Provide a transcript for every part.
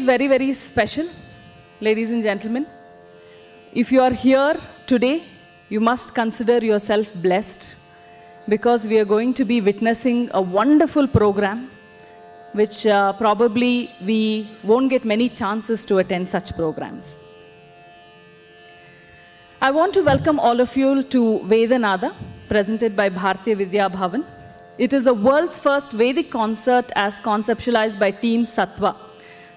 very, very special, ladies and gentlemen. If you are here today, you must consider yourself blessed because we are going to be witnessing a wonderful program which probably we won't get many chances to attend such programs. I want to welcome all of you to Veda presented by Bharatiya Vidya Bhavan. It is the world's first Vedic concert as conceptualized by Team Sattva.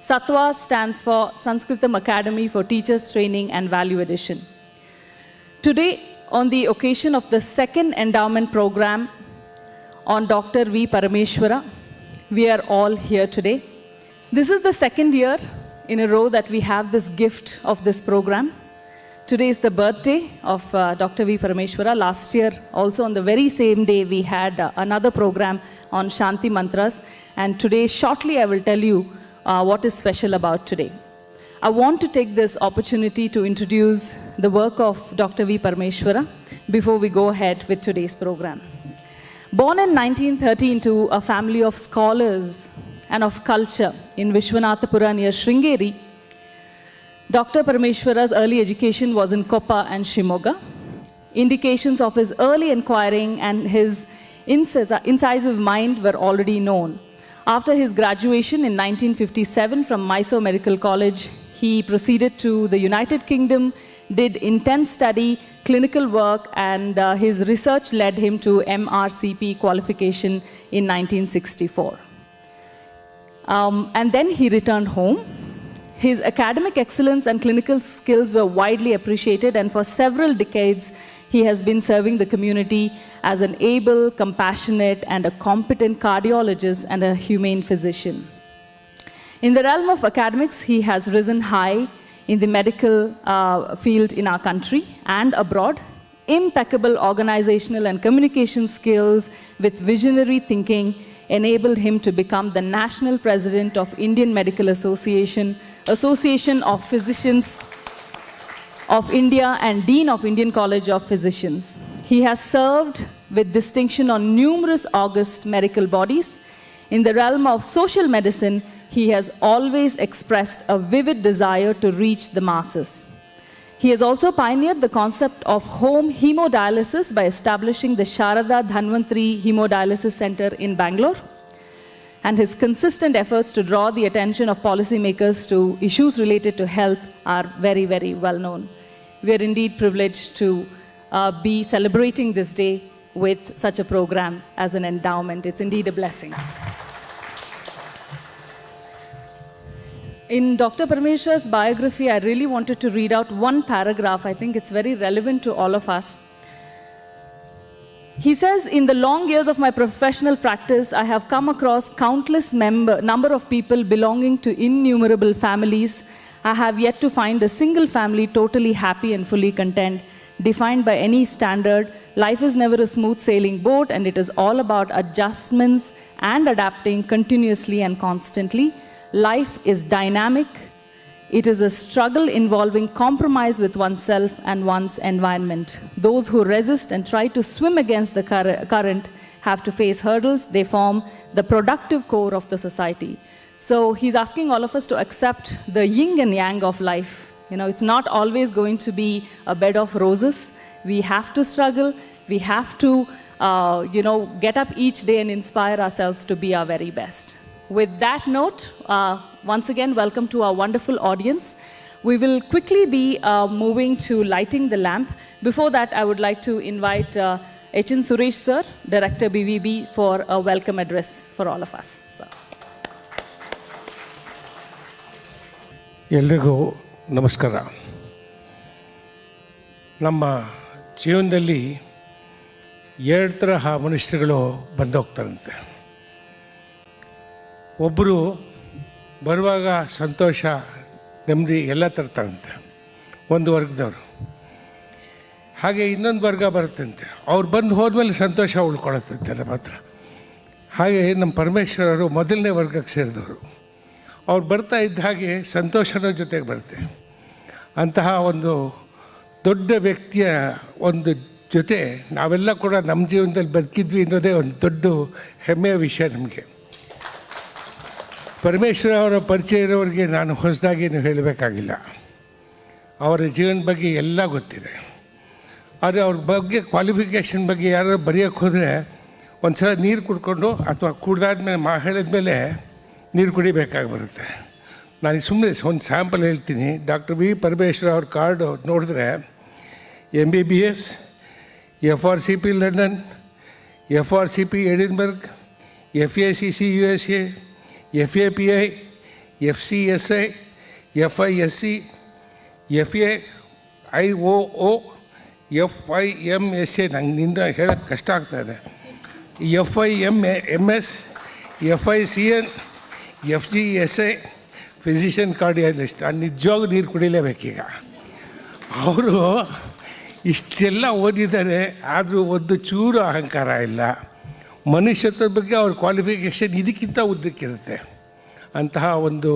Sattva stands for Sanskritam Academy for Teachers Training and Value Addition. Today, on the occasion of the second endowment program on Dr. V. Parameshvara, we are all here today. This is the second year in a row that we have this gift of this program. Today is the birthday of Dr. V. Parameshvara. Last year, also on the very same day, we had another program on Shanti Mantras. And today, shortly, I will tell you what is special about today. I want to take this opportunity to introduce the work of Dr. V. Parameshvara before we go ahead with today's program. Born in 1930 into a family of scholars and of culture in Vishwanathapura near Sringeri, Dr. Parameshvara's early education was in Koppa and Shimoga. Indications of his early inquiring and his incisive mind were already known. After his graduation in 1957 from Mysore Medical College, he proceeded to the United Kingdom, did intense study, clinical work, and his research led him to MRCP qualification in 1964. And then he returned home. His academic excellence and clinical skills were widely appreciated, and for several decades, he has been serving the community as an able, compassionate, and a competent cardiologist and a humane physician. In the realm of academics, he has risen high in the medical field in our country and abroad. Impeccable organizational and communication skills with visionary thinking enabled him to become the National President of Indian Medical Association, Association of Physicians of India, and Dean of Indian College of Physicians. He has served with distinction on numerous august medical bodies. In the realm of social medicine, he has always expressed a vivid desire to reach the masses. He has also pioneered the concept of home hemodialysis by establishing the Sharada Dhanvantri Hemodialysis Center in Bangalore. And his consistent efforts to draw the attention of policymakers to issues related to health are very, very well known. We are indeed privileged to be celebrating this day with such a program as an endowment. It's indeed a blessing. In Dr. Parameshvara's biography, I really wanted to read out one paragraph. I think it's very relevant to all of us. He says, in the long years of my professional practice, I have come across countless number of people belonging to innumerable families. I have yet to find a single family totally happy and fully content, defined by any standard. Life is never a smooth sailing boat, and it is all about adjustments and adapting continuously and constantly. Life is dynamic. It is a struggle involving compromise with oneself and one's environment. Those who resist and try to swim against the current have to face hurdles. They form the productive core of the society. So he's asking all of us to accept the yin and yang of life. You know, it's not always going to be a bed of roses. We have to struggle. We have to, get up each day and inspire ourselves to be our very best. With that note, once again, welcome to our wonderful audience. We will quickly be moving to lighting the lamp. Before that, I would like to invite H.N. Suresh sir, Director BVB, for a welcome address for all of us. So. ಎಲ್ರಿಗೂ ನಮಸ್ಕಾರ. ನಮ್ಮ ಜೀವನದಲ್ಲಿ ಎರಡು ತರಹ ಮನುಷ್ಯರುಗಳು ಬಂದೋಗ್ತಾರಂತೆ. ಒಬ್ಬರು ಬರುವಾಗ ಸಂತೋಷ, ನೆಮ್ಮದಿ ಎಲ್ಲ ತರ್ತಾರಂತೆ, ಒಂದು ವರ್ಗದವರು. ಹಾಗೆ ಇನ್ನೊಂದು ವರ್ಗ ಬರುತ್ತಂತೆ, ಅವ್ರು ಬಂದು ಹೋದ್ಮೇಲೆ ಸಂತೋಷ ಉಳ್ಕೊಳತ್ತಂತೆ ನಮ್ಮ ಹತ್ರ. ಹಾಗೆ ನಮ್ಮ ಪರಮೇಶ್ವರರು ಮೊದಲನೇ ವರ್ಗಕ್ಕೆ ಸೇರಿದವರು. ಅವ್ರು ಬರ್ತಾ ಇದ್ದ ಹಾಗೆ ಸಂತೋಷದ ಜೊತೆಗೆ ಬರುತ್ತೆ. ಅಂತಹ ಒಂದು ದೊಡ್ಡ ವ್ಯಕ್ತಿಯ ಒಂದು ಜೊತೆ ನಾವೆಲ್ಲ ಕೂಡ ನಮ್ಮ ಜೀವನದಲ್ಲಿ ಬದುಕಿದ್ವಿ ಅನ್ನೋದೇ ಒಂದು ದೊಡ್ಡ ಹೆಮ್ಮೆಯ ವಿಷಯ ನಮಗೆ. ಪರಮೇಶ್ವರ ಅವರ ಪರಿಚಯ ಇರೋರಿಗೆ ನಾನು ಹೊಸದಾಗೇನು ಹೇಳಬೇಕಾಗಿಲ್ಲ. ಅವರ ಜೀವನ ಬಗ್ಗೆ ಎಲ್ಲ ಗೊತ್ತಿದೆ. ಆದರೆ ಅವ್ರ ಬಗ್ಗೆ ಕ್ವಾಲಿಫಿಕೇಷನ್ ಬಗ್ಗೆ ಯಾರು ಬರೆಯೋಕ್ಕೆ ಹೋದರೆ ಒಂದು ಸಲ ನೀರು ಕುಡ್ಕೊಂಡು ಅಥವಾ ಕುಡ್ದಾದ್ಮೇಲೆ ಹೇಳಿದ್ಮೇಲೆ ನೀರು ಕುಡಿಬೇಕಾಗಿ ಬರುತ್ತೆ. ನಾನು ಸುಮ್ಮನೆ ಒಂದು ಸ್ಯಾಂಪಲ್ ಹೇಳ್ತೀನಿ. ಡಾಕ್ಟರ್ ವಿ ಪರಮೇಶ್ವರ ಅವ್ರ ಕಾರ್ಡು ನೋಡಿದ್ರೆ MBBS, FRCP London, FRCP Edinburgh, FACC USA, FAPI, FCSI, FISC, FAIOO, FIMSA, ನಂಗೆ ನಿಂದ ಹೇಳೋಕ್ಕೆ ಕಷ್ಟ ಆಗ್ತಾಯಿದೆ, FIMS, FICN, FGSI, physician cardiologist. ನಿಜವಾಗೂ ನೀರು ಕುಡಿಲೇಬೇಕೀಗ. ಅವರು ಇಷ್ಟೆಲ್ಲ ಓದಿದ್ದಾರೆ, ಆದರೂ ಒಂದು ಚೂರು ಅಹಂಕಾರ ಇಲ್ಲ. ಮನುಷ್ಯತ್ವದ ಬಗ್ಗೆ ಅವ್ರ ಕ್ವಾಲಿಫಿಕೇಷನ್ ಇದಕ್ಕಿಂತ ಉದ್ದಕ್ಕಿರುತ್ತೆ. ಅಂತಹ ಒಂದು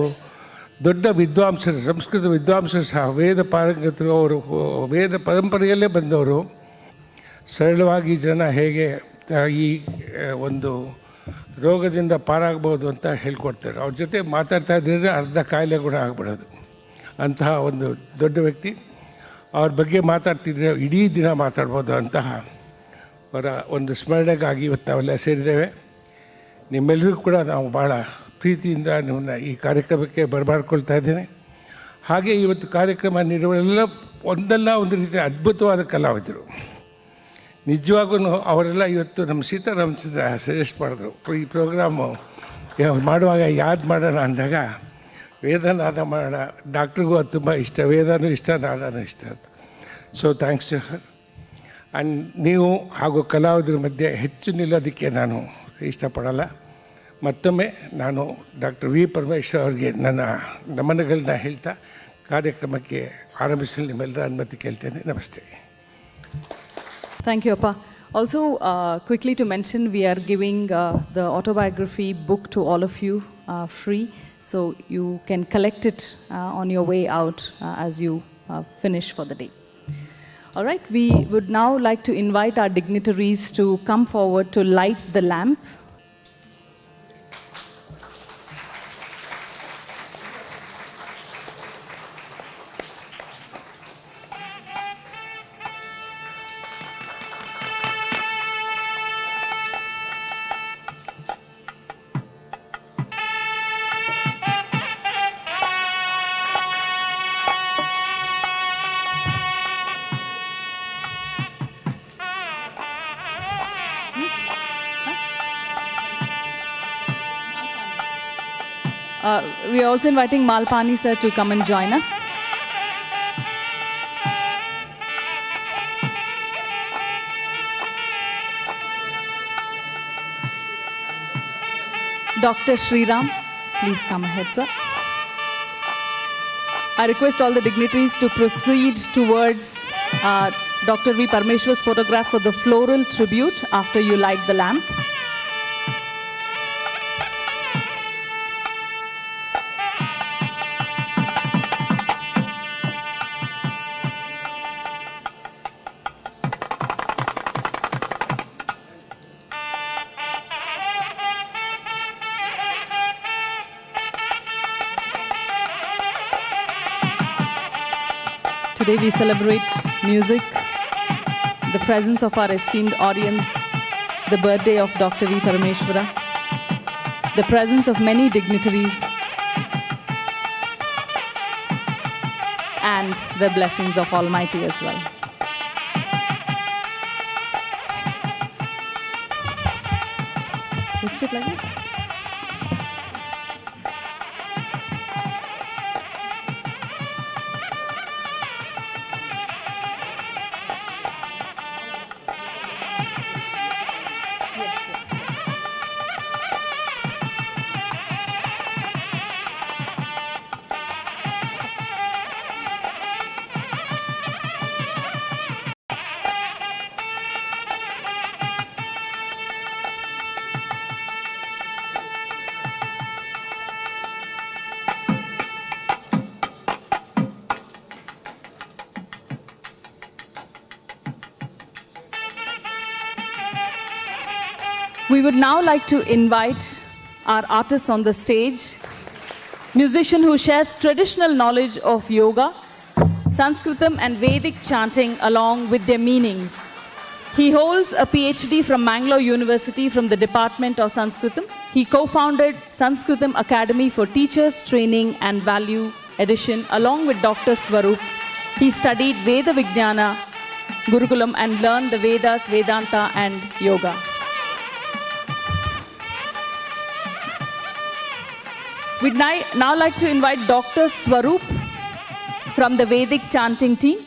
ದೊಡ್ಡ ವಿದ್ವಾಂಸರು, ಸಂಸ್ಕೃತ ವಿದ್ವಾಂಸರು ಸಹ, ವೇದ ಪಾರಂಗತರು. ಅವರು ವೇದ ಪರಂಪರೆಯಲ್ಲೇ ಬಂದವರು. ಸರಳವಾಗಿ ಜನ ಹೇಗೆ ಈ ಒಂದು ರೋಗದಿಂದ ಪಾರಾಗ್ಬೋದು ಅಂತ ಹೇಳ್ಕೊಡ್ತಾರೆ. ಅವ್ರ ಜೊತೆ ಮಾತಾಡ್ತಾ ಇದ್ದರೆ ಅರ್ಧ ಕಾಯಿಲೆ ಗುಣ ಆಗ್ಬಿಡೋದು. ಅಂತಹ ಒಂದು ದೊಡ್ಡ ವ್ಯಕ್ತಿ. ಅವ್ರ ಬಗ್ಗೆ ಮಾತಾಡ್ತಿದ್ರೆ ಇಡೀ ದಿನ ಮಾತಾಡ್ಬೋದು. ಅಂತಹ ಅವರ ಒಂದು ಸ್ಮರಣೆಗಾಗಿ ಇವತ್ತು ನಾವೆಲ್ಲ ಸೇರಿದ್ದೇವೆ. ನಿಮ್ಮೆಲ್ಲರಿಗೂ ಕೂಡ ನಾವು ಭಾಳ ಪ್ರೀತಿಯಿಂದ ನಿಮ್ಮನ್ನ ಈ ಕಾರ್ಯಕ್ರಮಕ್ಕೆ ಬರಮಾಡ್ಕೊಳ್ತಾ ಇದ್ದೇನೆ. ಹಾಗೆ ಇವತ್ತು ಕಾರ್ಯಕ್ರಮ ನೀಡುವರೆಲ್ಲ ಒಂದಲ್ಲ ಒಂದು ರೀತಿಯ ಅದ್ಭುತವಾದ ಕಲಾವಿದರು. ನಿಜವಾಗೂ ಅವರೆಲ್ಲ ಇವತ್ತು ನಮ್ಮ ಸೀತಾರಾಮಚಂದ್ರ ಸಜೆಸ್ಟ್ ಮಾಡಿದ್ರು, ಈ ಪ್ರೋಗ್ರಾಮು ಮಾಡುವಾಗ ಯಾವ್ದು ಮಾಡೋಣ ಅಂದಾಗ ವೇದನಾದ ಮಾಡೋಣ. ಡಾಕ್ಟ್ರಿಗೂ ಅದು ತುಂಬ ಇಷ್ಟ, ವೇದನೂ ಇಷ್ಟ, ನಾದನೂ ಇಷ್ಟ. So thanks to her. And ನೀವು ಹಾಗೂ ಕಲಾವಿದರ ಮಧ್ಯೆ ಹೆಚ್ಚು ನಿಲ್ಲೋದಕ್ಕೆ ನಾನು ಇಷ್ಟಪಡಲ್ಲ. ಮತ್ತೊಮ್ಮೆ ನಾನು ಡಾಕ್ಟರ್ ವಿ ಪರಮೇಶ್ವರ್ ಅವರಿಗೆ ನನ್ನ ನಮನಗಳನ್ನ ಹೇಳ್ತಾ ಕಾರ್ಯಕ್ರಮಕ್ಕೆ ಆರಂಭಿಸಲು ನಿಮ್ಮೆಲ್ಲರ ಅನುಮತಿ ಕೇಳ್ತೇನೆ. ನಮಸ್ತೆ. Thank you, Appa. Also, quickly to mention, we are giving the autobiography book to all of you free, so you can collect it on your way out as you finish for the day. All right, we would now like to invite our dignitaries to come forward to light the lamp. We are also inviting Malpani sir to come and join us. Dr. Sriram, please come ahead, sir. I request all the dignitaries to proceed towards Dr. V. Parameshwar's photograph for the floral tribute after you light the lamp. Today we celebrate music, the presence of our esteemed audience, the birthday of Dr. V. Parameshvara, the presence of many dignitaries, and the blessings of Almighty as well. Lift it like this. We would now like to invite our artists on the stage musician who shares traditional knowledge of yoga, Sanskritam and Vedic chanting along with their meanings. He holds a PhD from Mangalore University from the Department of Sanskritam. He co-founded Sanskritam Academy for Teachers Training and Value Addition along with Dr. Swaroop. He studied Veda Vijnana Gurukulam and learned the Vedas, Vedanta and Yoga. We'd now like to invite Dr. Swaroop from the Vedic chanting team.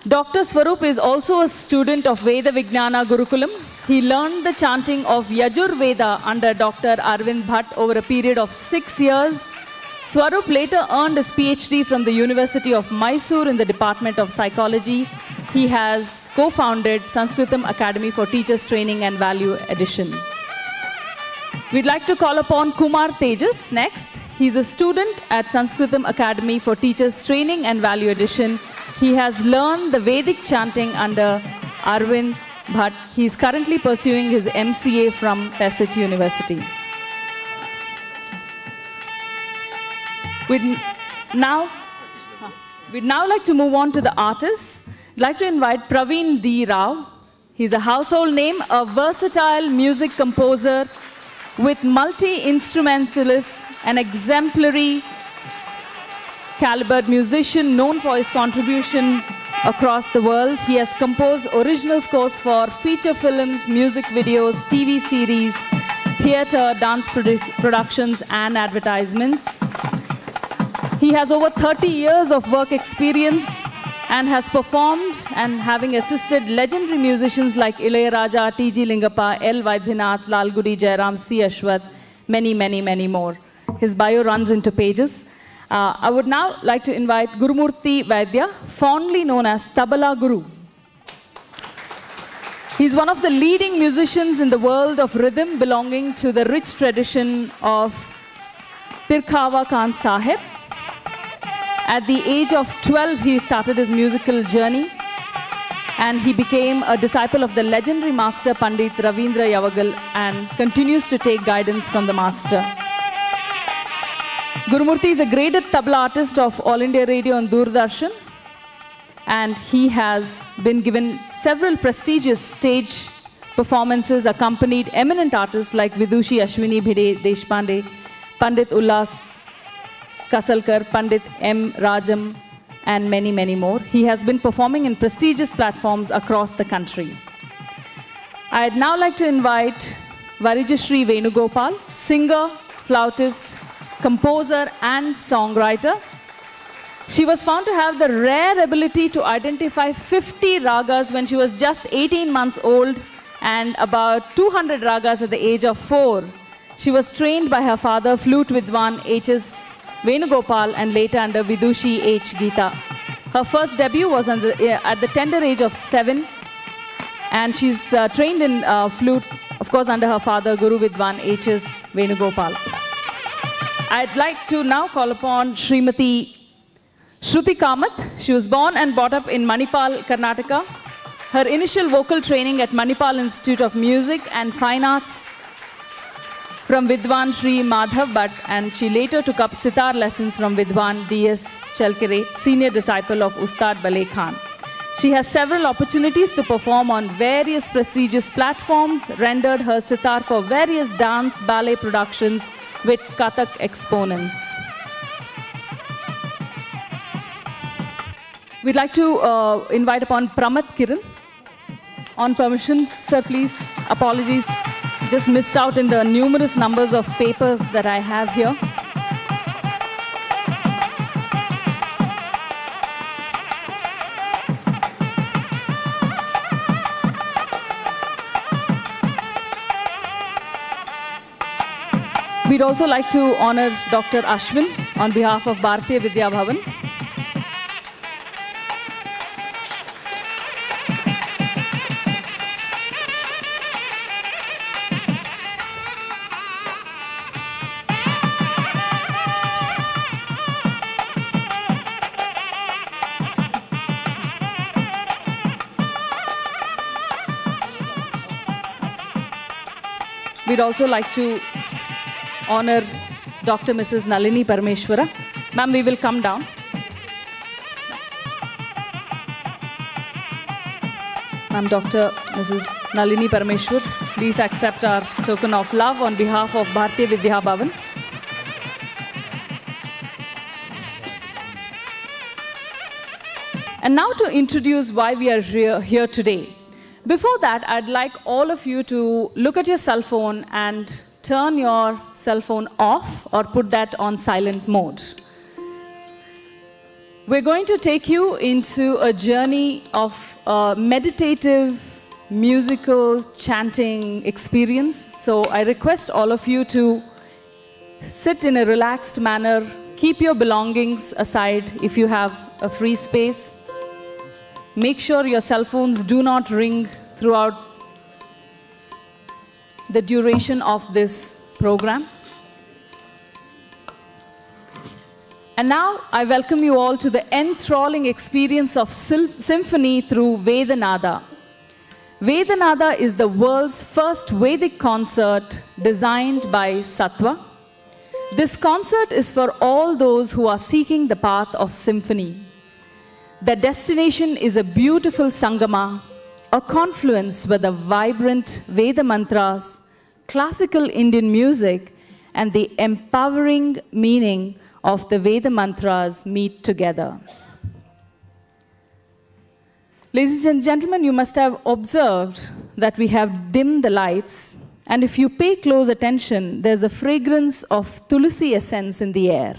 Dr. Swaroop is also a student of Veda Vijnana Gurukulam. He learned the chanting of Yajur Veda under Dr. Arvind Bhatt over a period of 6 years. Swaroop later earned his PhD from the University of Mysore in the Department of Psychology. He has co-founded Sanskritam Academy for Teachers Training and Value Addition. We'd like to call upon Kumar Tejas next. He's a student at Sanskritam Academy for Teachers Training and Value Addition. He has learned the Vedic chanting under Arvind Bhatt. He is currently pursuing his MCA from Pesach University. We'd now like to move on to the artists. I'd like to invite Praveen D. Rao. He's a household name, a versatile music composer with multi-instrumentalist, an exemplary calibered musician known for his contribution across the world. He has composed original scores for feature films, music videos, TV series, theater, dance productions, and advertisements. He has over 30 years of work experience and has performed and having assisted legendary musicians like Ilayaraja, T.G. Lingappa, L. Vaidyanath, Lalgudi Jairam, C. Ashwath, many, many, many more. His bio runs into pages. I would now like to invite Gurumurthy Vaidya, fondly known as Tabala Guru. He's one of the leading musicians in the world of rhythm, belonging to the rich tradition of Tirkhawa Khan Sahib. At the age of 12, he started his musical journey, and he became a disciple of the legendary master Pandit Ravindra Yavagal and continues to take guidance from the master. Gurumurthy is a graded tabla artist of All India Radio and Doordarshan, and he has been given several prestigious stage performances, accompanied eminent artists like Vidushi Ashwini Bhide Deshpande, Pandit Ullas Kasalkar, Pandit M. Rajam, and many, many more. He has been performing in prestigious platforms across the country. I'd now like to invite Varijashri Venugopal, singer, flautist, composer, and songwriter. She was found to have the rare ability to identify 50 ragas when she was just 18 months old and about 200 ragas at the age of 4. She was trained by her father, flute vidwan H.S. Venugopal, and later under Vidushi H. Geeta. Her first debut was at the tender age of 7, and she's trained in flute, of course, under her father, Guru Vidwan H.S. Venugopal. I'd like to now call upon Srimati Shruti Kamath. She was born and brought up in Manipal, Karnataka. Her initial vocal training at Manipal Institute of Music and Fine Arts from Vidwan Sri Madhav Bhatt, and she later took up sitar lessons from Vidwan D.S. Chalkere, senior disciple of Ustad Balay Khan. She has several opportunities to perform on various prestigious platforms, rendered her sitar for various dance, ballet productions with Kathak exponents. We'd like to invite upon Pramat Kiran. On permission, sir, please. Apologies. Just missed out in the numerous numbers of papers that I have here. We'd also like to honor Dr. Ashwin on behalf of Bharatiya Vidya Bhavan. We'd also like to honor Dr. Mrs. Nalini Parameshvara. Ma'am, we will come down. Ma'am, Dr. Mrs. Nalini Parameshwar, please accept our token of love on behalf of Bharatiya Vidya Bhavan. And now to introduce why we are here today. Before that, I'd like all of you to look at your cell phone and turn your cell phone off or put that on silent mode. We're going to take you into a journey of a meditative, musical, chanting experience. So I request all of you to sit in a relaxed manner. Keep your belongings aside if you have a free space. Make sure your cell phones do not ring throughout the duration of this program. And now I welcome you all to the enthralling experience of symphony through Veda. Veda is the world's first Vedic concert designed by Sattva. This concert is for all those who are seeking the path of symphony. The destination is a beautiful Sangama, a confluence where the vibrant Veda mantras, classical Indian music, and the empowering meaning of the Veda mantras meet together. Ladies and gentlemen, you must have observed that we have dimmed the lights, and if you pay close attention, there's a fragrance of tulsi essence in the air.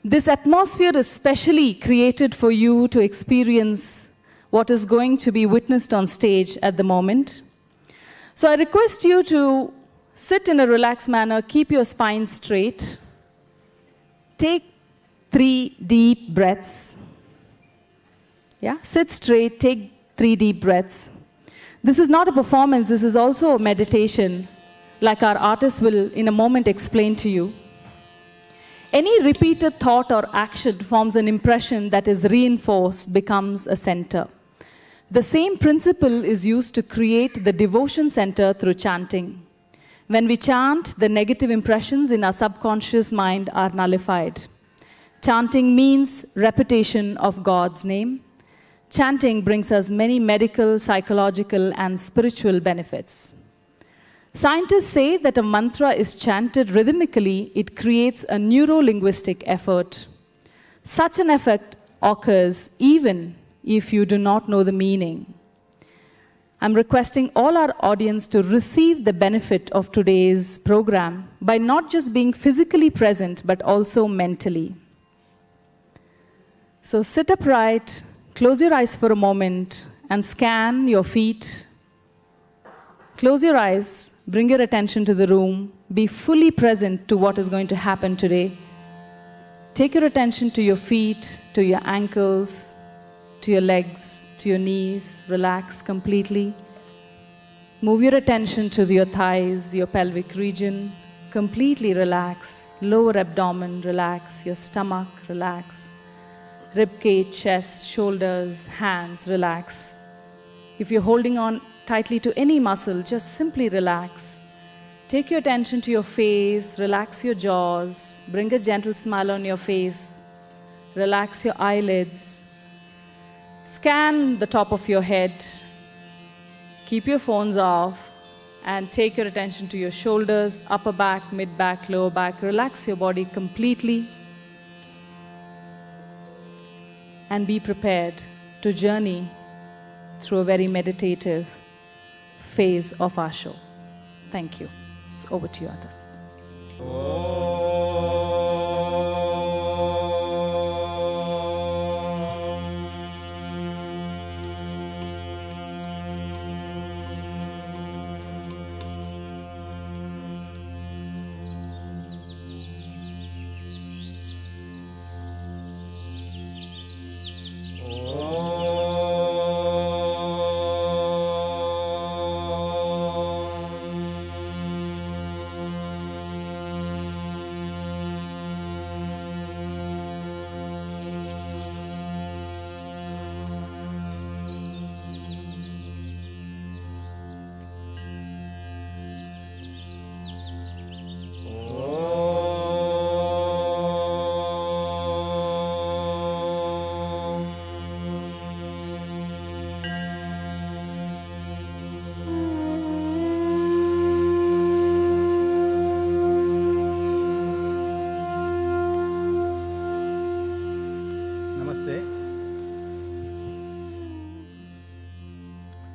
This atmosphere is specially created for you to experience what is going to be witnessed on stage at the moment. So I request you to sit in a relaxed manner, keep your spine straight, take 3 deep breaths. Yeah, sit straight, take 3 deep breaths. This is not a performance, this is also a meditation, like our artist will in a moment explain to you. Any repeated thought or action forms an impression that is reinforced, becomes a center. The same principle is used to create the devotion center through chanting. When we chant, the negative impressions in our subconscious mind are nullified. Chanting means repetition of God's name. Chanting brings us many medical, psychological, and spiritual benefits. Scientists say that a mantra is chanted rhythmically, it creates a neuro-linguistic effort. Such an effect occurs even if you do not know the meaning. I'm requesting all our audience to receive the benefit of today's program by not just being physically present, but also mentally. So sit upright, close your eyes for a moment, and scan your feet. Close your eyes. Bring your attention to the room. Be fully present to what is going to happen today. Take your attention to your feet, to your ankles, to your legs, to your knees. Relax completely. Move your attention to your thighs, your pelvic region. Completely relax. Lower abdomen, relax. Your stomach, relax. Rib cage, chest, shoulders, hands, relax. If you're holding on tightly to any muscle, just simply relax. Take your attention to your face, relax your jaws, bring a gentle smile on your face, relax your eyelids, scan the top of your head, keep your phones off, and take your attention to your shoulders, upper back, mid back, lower back. Relax your body completely and be prepared to journey through a very meditative phase of our show. Thank you. It's over to you, artist.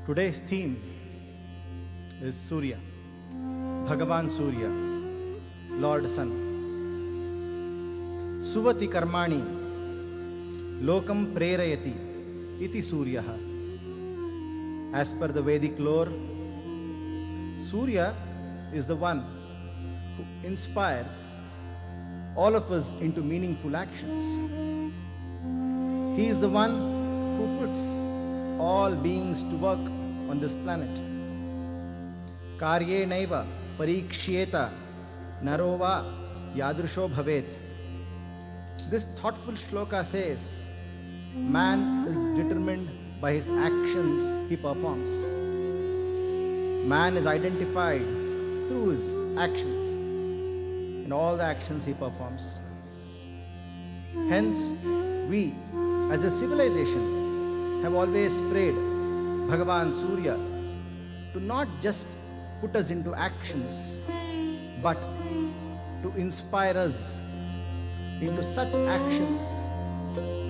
Today's theme is Surya, Bhagavan Surya, Lord Sun. Suvati karmani lokam prerayati iti Suryaha. As per the Vedic lore, Surya is the one who inspires all of us into meaningful actions. He is the one who puts all beings to work on this planet. Karye naiva parikshyeta narova yadrusho bhavet. This thoughtful shloka says, man is determined by his actions he performs. Man is identified through his actions and all the actions he performs. Hence, we as a civilization have always prayed Bhagavan Surya to not just put us into actions, but to inspire us into such actions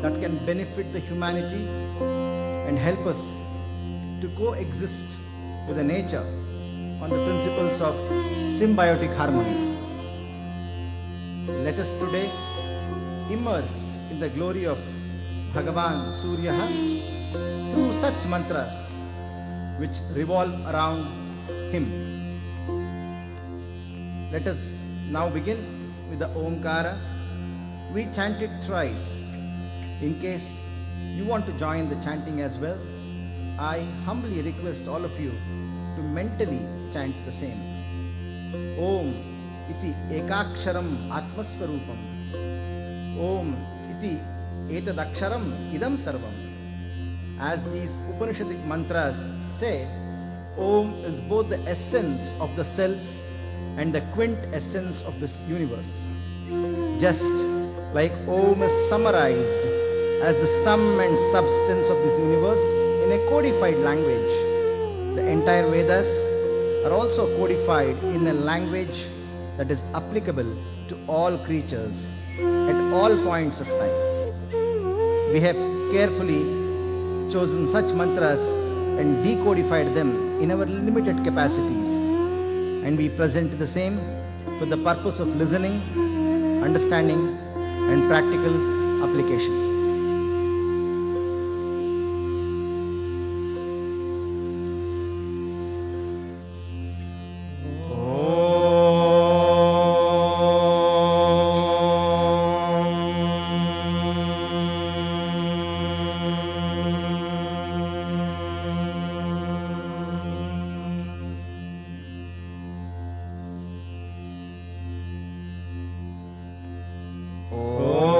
that can benefit the humanity and help us to coexist with the nature on the principles of symbiotic harmony. Let us today immerse in the glory of Bhagavan Surya through such mantras which revolve around him. Let us now begin with the Omkara. We chant it thrice. In case you want to join the chanting as well, I humbly request all of you to mentally chant the same. Om iti ekaksharam atmasvarupam. Om iti etadaksharam idam sarvam. As these Upanishadic mantras say, Om is both the essence of the self and the quintessence of this universe. Just like Om is summarized as the sum and substance of this universe in a codified language, the entire Vedas are also codified in a language that is applicable to all creatures at all points of time. We have carefully chosen such mantras and decodified them in our limited capacities, and we present the same for the purpose of listening, understanding, and practical application. Om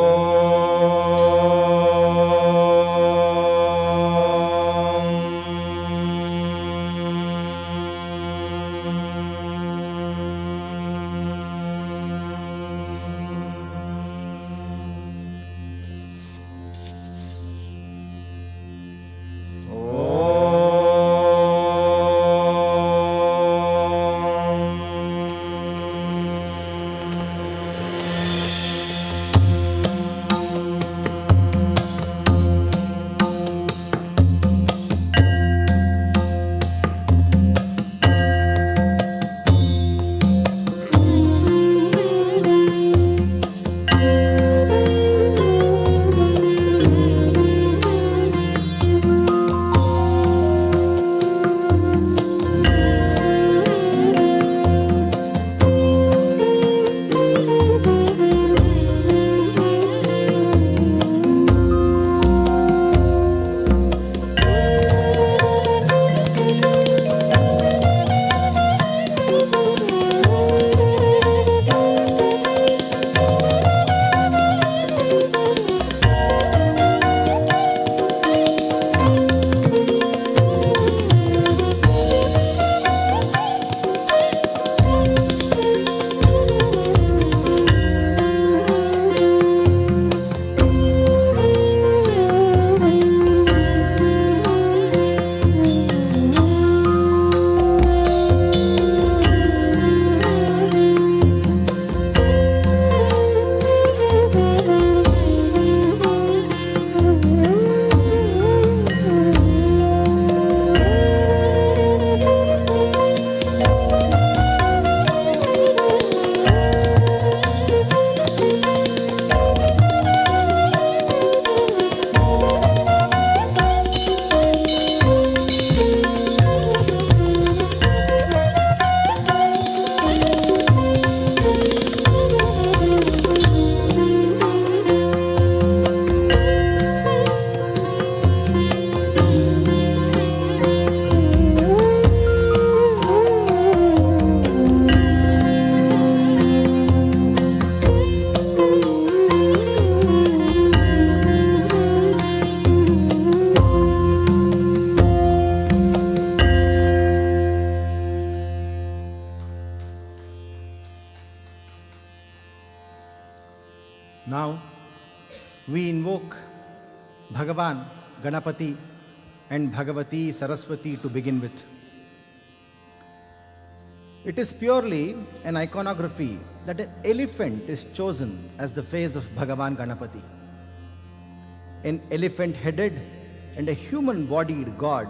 we invoke Bhagavan, Ganapati and Bhagavati Saraswati to begin with. It is purely an iconography that an elephant is chosen as the face of Bhagavan Ganapati. An elephant-headed and a human-bodied God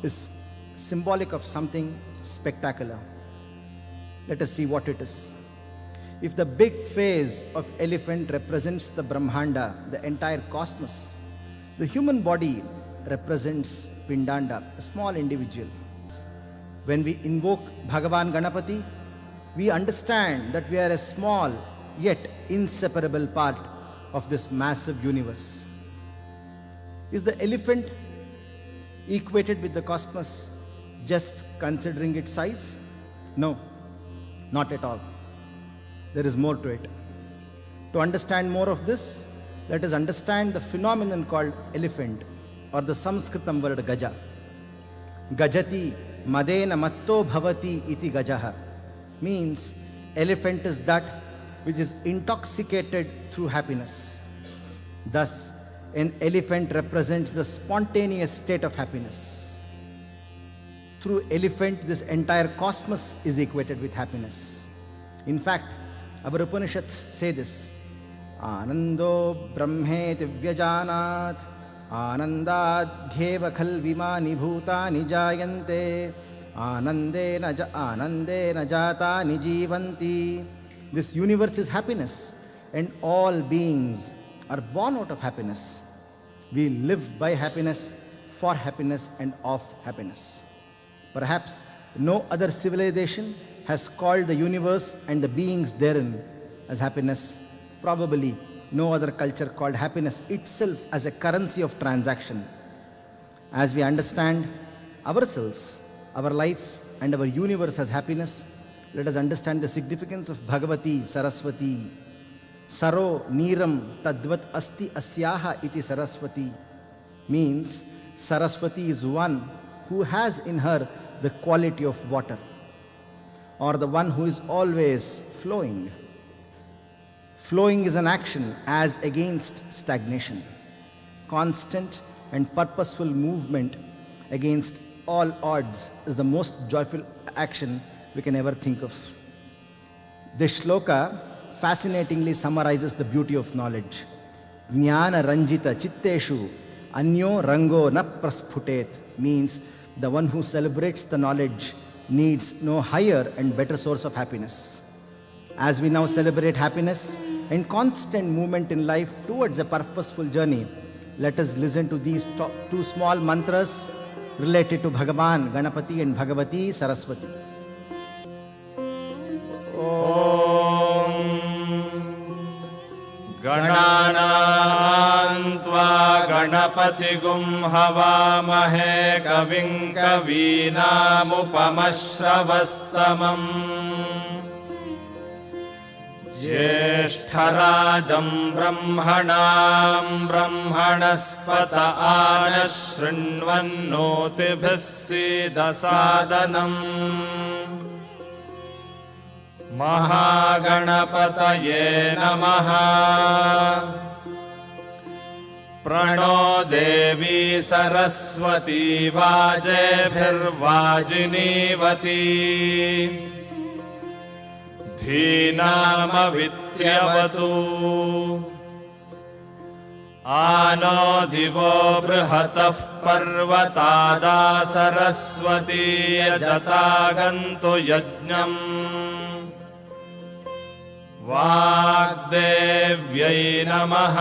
is symbolic of something spectacular. Let us see what it is. If the big face of elephant represents the Brahmanda, the entire cosmos, the human body represents Pindanda, a small individual. When we invoke Bhagavan Ganapati, we understand that we are a small yet inseparable part of this massive universe. Is the elephant equated with the cosmos just considering its size? No, not at all. There is more to it. To understand more of this, let us understand the phenomenon called elephant, or the Sanskritam word Gaja. Gajati madena matto bhavati iti gajaha means elephant is that which is intoxicated through happiness. Thus, an elephant represents the spontaneous state of happiness. Through elephant, this entire cosmos is equated with happiness. In fact, our Upanishads say this: Anando brahmeti vyajanat anandadhyeva khalvimani bhutani jayante anandena jatani jivanti. This universe is happiness, and all beings are born out of happiness. We live by happiness, for happiness, and of happiness. Perhaps no other civilization has called the universe and the beings therein as happiness. Probably no other culture called happiness itself as a currency of transaction. As we understand ourselves, our life, and our universe as happiness, let us understand the significance of Bhagavati Saraswati. Saro Neeram Tadvat Asti Asyaha iti Saraswati means Saraswati is one who has in her the quality of water, or the one who is always flowing. Flowing is an action as against stagnation. Constant and purposeful movement against all odds is the most joyful action we can ever think of. This shloka fascinatingly summarizes the beauty of knowledge. Jnana ranjita chitteshu anyo rango na prasphutet means the one who celebrates the knowledge needs no higher and better source of happiness. As we now celebrate happiness and constant movement in life towards a purposeful journey, let us listen to these two small mantras related to Bhagavan Ganapati and Bhagavati Saraswati. गणानां त्वा गणपतिगुं हवामहे कविं कवीनामुपमश्रवस्तमम् ज्येष्ठराजं ब्रह्मणां ब्रह्मणस्पत आनः शृण्वन्नोतिभिः सीदसादनम् महागणपतये नमः। प्रणो देवी सरस्वती वाजेभिर्वाजिनीवती धीनामवित्यवतु आनो दिवो बृहतः पर्वतादा सरस्वती यजतागन्तु यज्ञम् वाग्देव्यै नमः।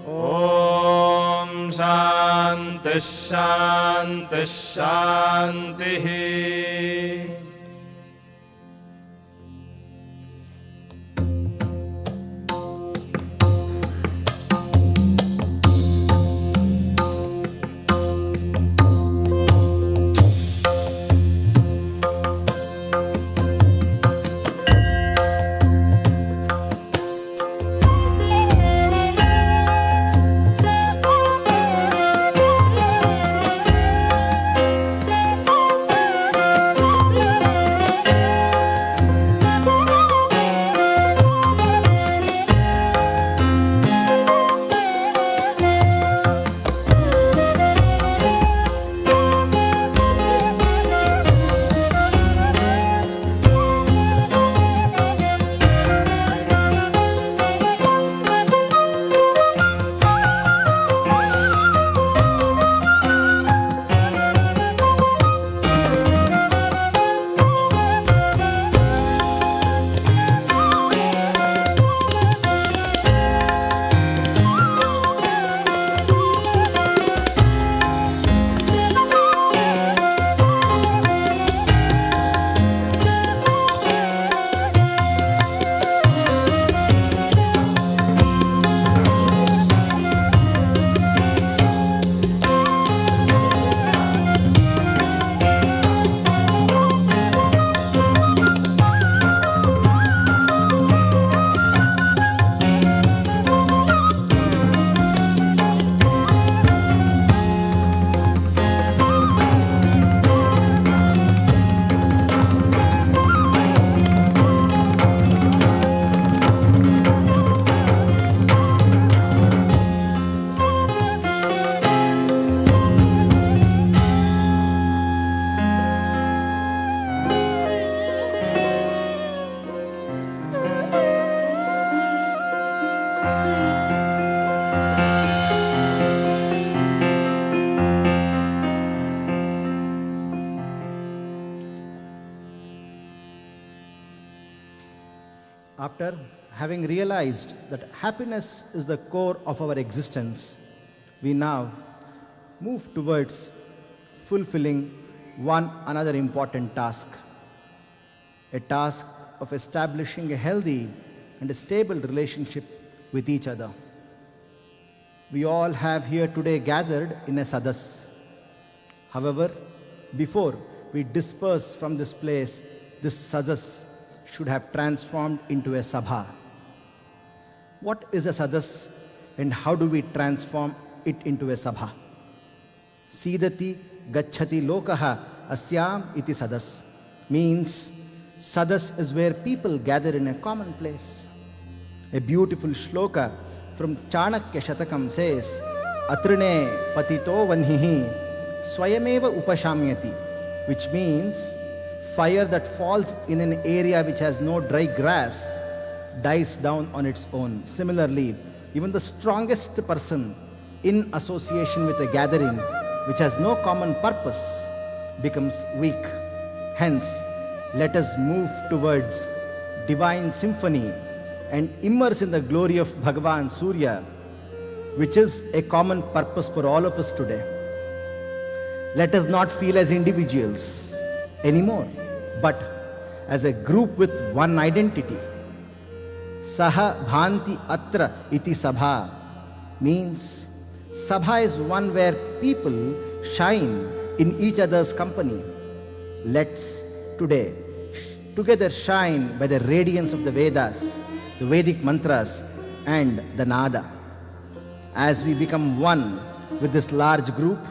ॐ शान्तिः शान्तिः शान्तिः। After having realized that happiness is the core of our existence, we now move towards fulfilling one another important task, a task of establishing a healthy and a stable relationship with each other. We all have here today gathered in a sadas. However, before we disperse from this place, this sadas should have transformed into a sabha. What is a sadas and how do we transform it into a sabha? Sidati gacchati lokaha asyam iti sadas means sadas is where people gather in a common place. A beautiful shloka from Chanakya Shatakam says, Atrine patito vanhihi swayameva upashamyati, which means fire that falls in an area which has no dry grass dies down on its own. Similarly, even the strongest person in association with a gathering which has no common purpose becomes weak. Hence, let us move towards divine symphony and immerse in the glory of Bhagavan Surya, which is a common purpose for all of us today. Let us not feel as individuals anymore, but as a group with one identity. Saha bhanti atra iti sabha means sabha is one where people shine in each other's company. Let's today together shine by the radiance of the Vedas, the Vedic mantras and the nada. As we become one with this large group,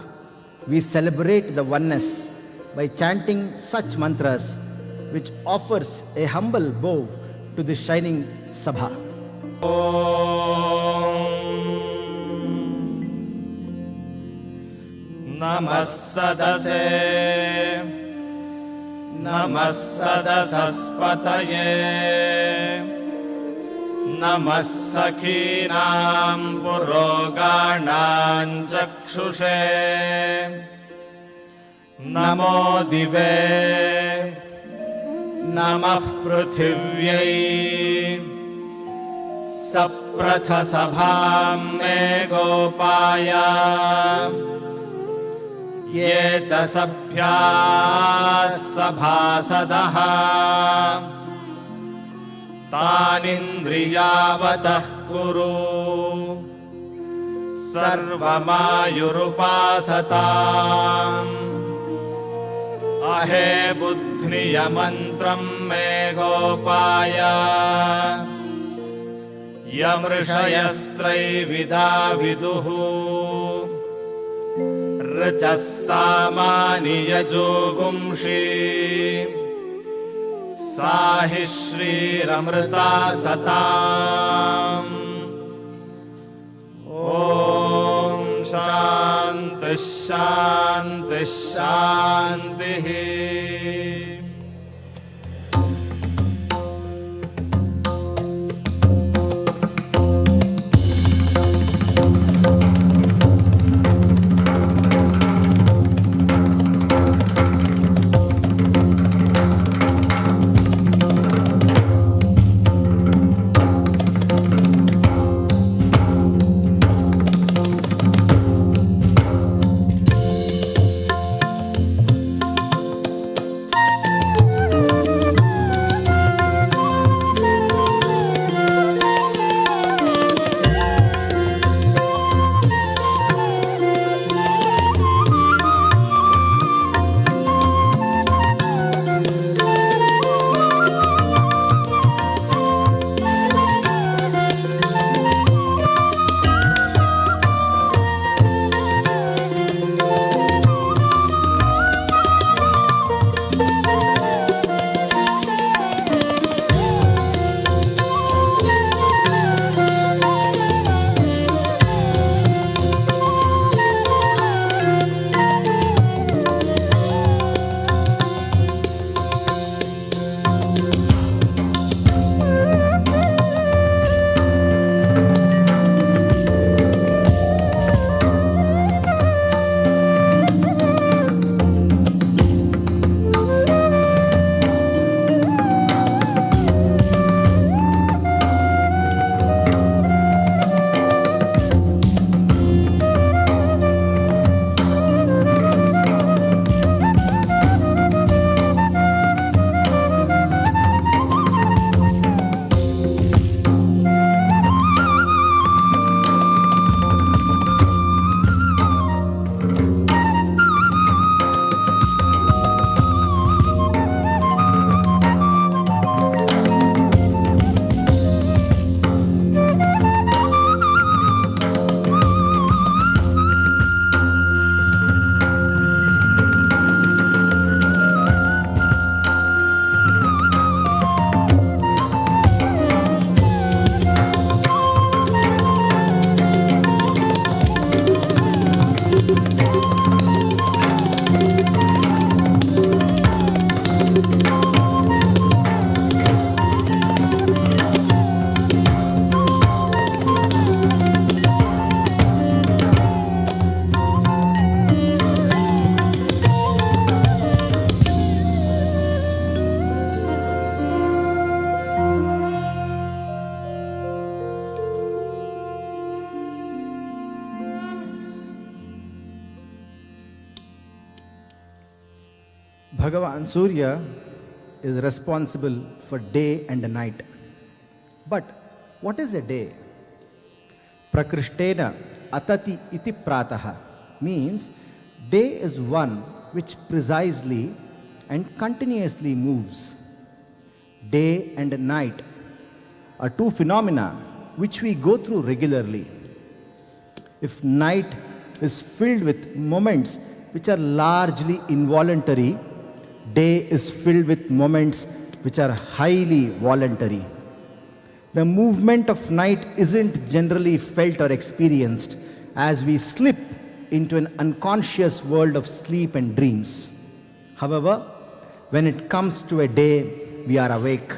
we celebrate the oneness by chanting such mantras which offers a humble bow to the shining sabha. Namah sadase, Namah sadasaspataye, Namah sakhinam puroganam chakshushe, Namo dive, Namah pruthivyai, Sapratha sabham me gopaya, Ye cha sabhyas sabhasadaha, Tanindriyavatah kuru, Sarvamayurupasatam, Ahe buddhniya mantram me gopaya, Yamrishayastrai vida viduhu, Rachas samani yajogumshi, Sahishri ramrita satam. Om Shanti Shanti Shanti. Bhagavan Surya is responsible for day and night. But what is a day? Prakrishtena atati iti prataha means day is one which precisely and continuously moves. Day and night are two phenomena which we go through regularly. If night is filled with moments which are largely involuntary, day is filled with moments which are highly voluntary. The movement of night isn't generally felt or experienced as we slip into an unconscious world of sleep and dreams. However, when it comes to a day, we are awake.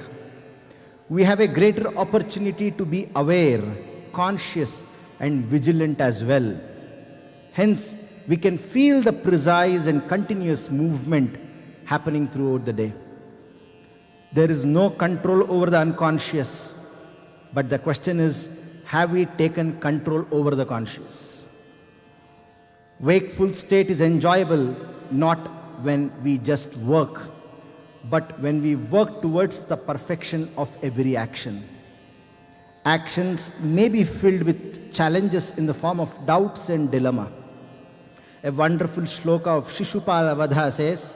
We have a greater opportunity to be aware, conscious, and vigilant as well. Hence, we can feel the precise and continuous movement happening throughout the day. There is no control over the unconscious, but the question is, have we taken control over the conscious? Wakeful state is enjoyable not when we just work, but when we work towards the perfection of every action. Actions may be filled with challenges in the form of doubts and dilemma. A wonderful shloka of Shishupala Vadha says,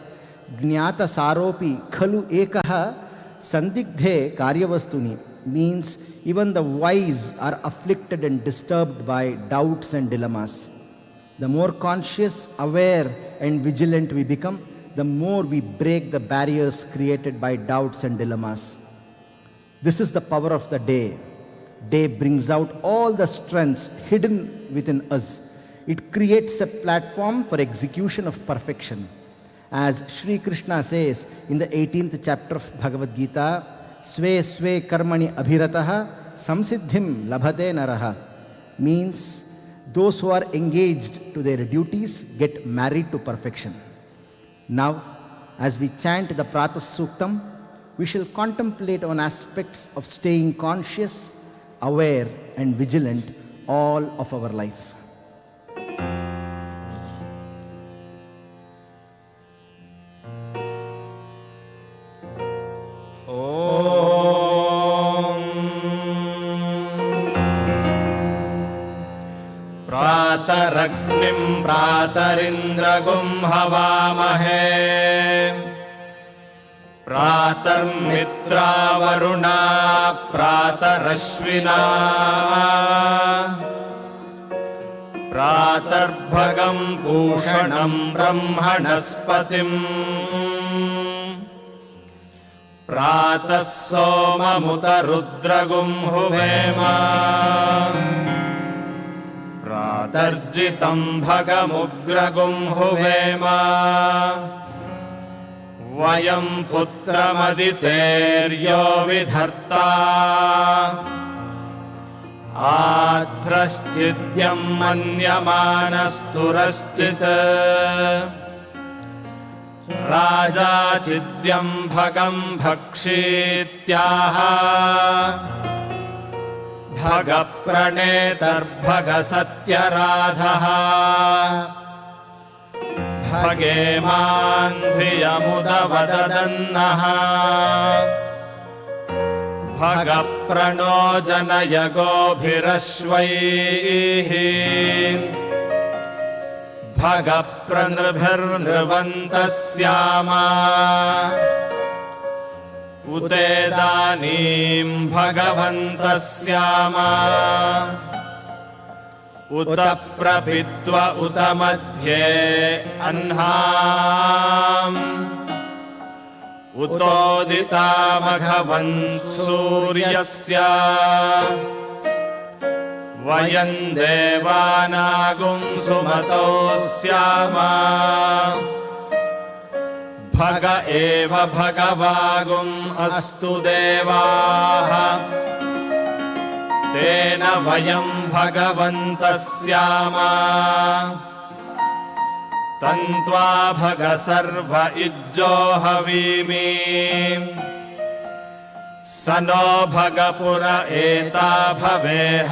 Jnata saropi khalu ekaha sandigdhe karyavastuni, means even the wise are afflicted and disturbed by doubts and dilemmas. The more conscious, aware, and vigilant we become, the more we break the barriers created by doubts and dilemmas. This is the power of the day. Day brings out all the strengths hidden within us. It creates a platform for execution of perfection. As Sri Krishna says in the 18th chapter of Bhagavad Gita, Sve Sve Karmani Abhirataha Samsiddhim Labhate Naraha, means those who are engaged to their duties get married to perfection. Now, as we chant the Pratah Suktam, we shall contemplate on aspects of staying conscious, aware, and vigilant all of our life. प्रातरग्निं प्रातरिन्द्रगुं हवामहे प्रातर्मित्रावरुणा प्रातरश्विना प्रातर्भगं पूषणं ब्रह्मणस्पतिम् प्रातः सोममुतरुद्रगुं हुवेम प्रातर्जितं भगमुग्रगुं हुवेम वयं पुत्रमदितेर्यो विधर्ता आध्रश्चिद्यं मन्यमानस्तुरश्चित् राजा चिद्यं भगं भक्षीत्याह भगप्रणेतर्भगसत्यराधः भगेमान् धियमुदवदन्नः भगप्रणो जनय गोभिरश्वैः भगप्रनृभिर्नृवन्तः स्यामा उतेदानीं भगवन्तः स्यामा उत प्रपित्व उत मध्ये अह्नाम् उतोदितामघवन् सूर्यस्य वयं देवानागुं सुमतो स्यामा भग एव भगवागुम् अस्तु देवाः तेन वयं भगवन्तः स्यामा तन्त्वा भग सर्व इज्जो हवीमि स नो भगपुर एता भवेह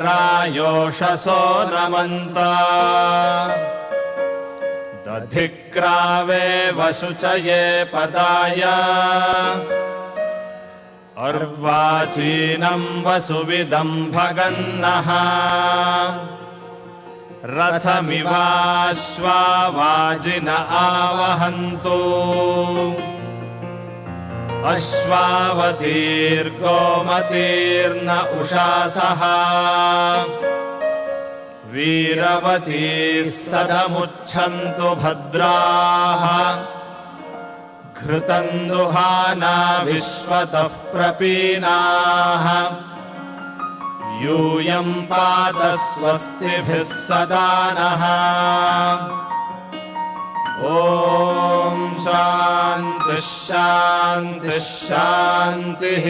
समध्वरायोषसो नमन्ता दधिक्रावे वशुचये पदाय अर्वाचीनं वसुविदं भगन्नः रथमिवाश्वावाजिन आवहन्तु अश्वावतीर्गोमतीर्न उषासः वीरवतीः सदमुच्छन्तु भद्राः घृतं दुहाना विश्वतः प्रपीनाः यूयं पात स्वस्तिभिः सदा नः ॐ शान्तिः शान्तिः शान्तिः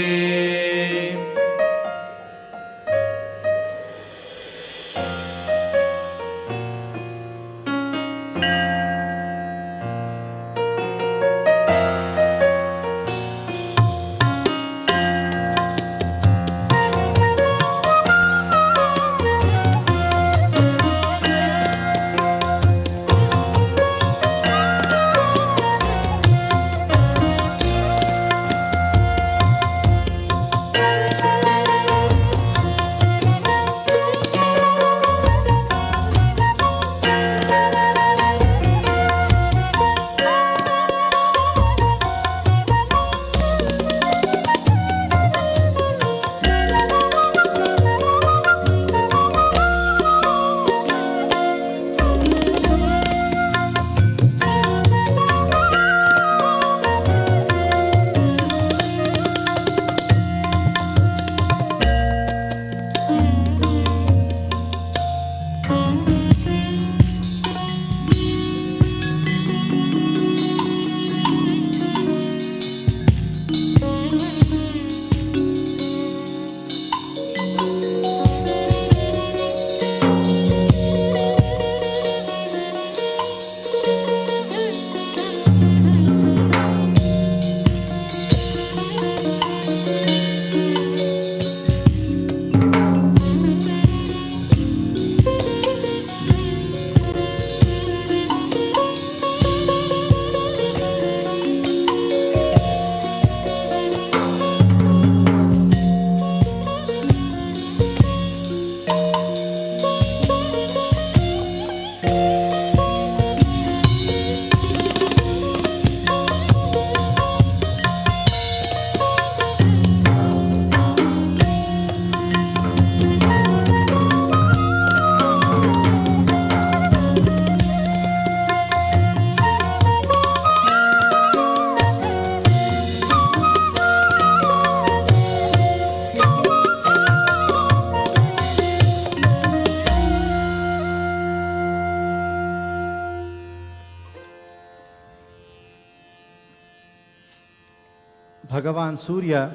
Bhagavan Surya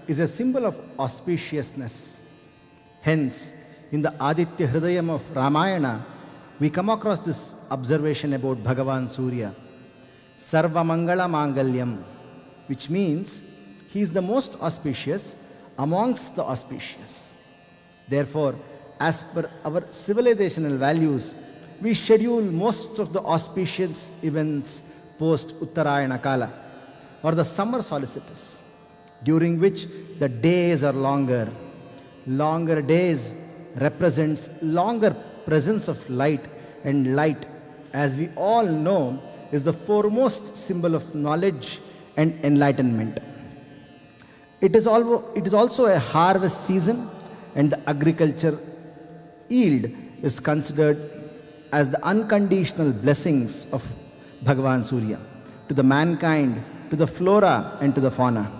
is a symbol of auspiciousness. Hence, in the Aditya Hridayam of Ramayana, we come across this observation about Bhagavan Surya. Sarva Mangala Mangalyam, which means he is the most auspicious amongst the auspicious. Therefore, as per our civilizational values, we schedule most of the auspicious events post Uttarayana Kala, or the summer solstice, during which the days are longer. Longer days represents longer presence of light, and light, as we all know, is the foremost symbol of knowledge and enlightenment. It is also a harvest season, and the agriculture yield is considered as the unconditional blessings of Bhagavan Surya to the mankind, to the flora and to the fauna.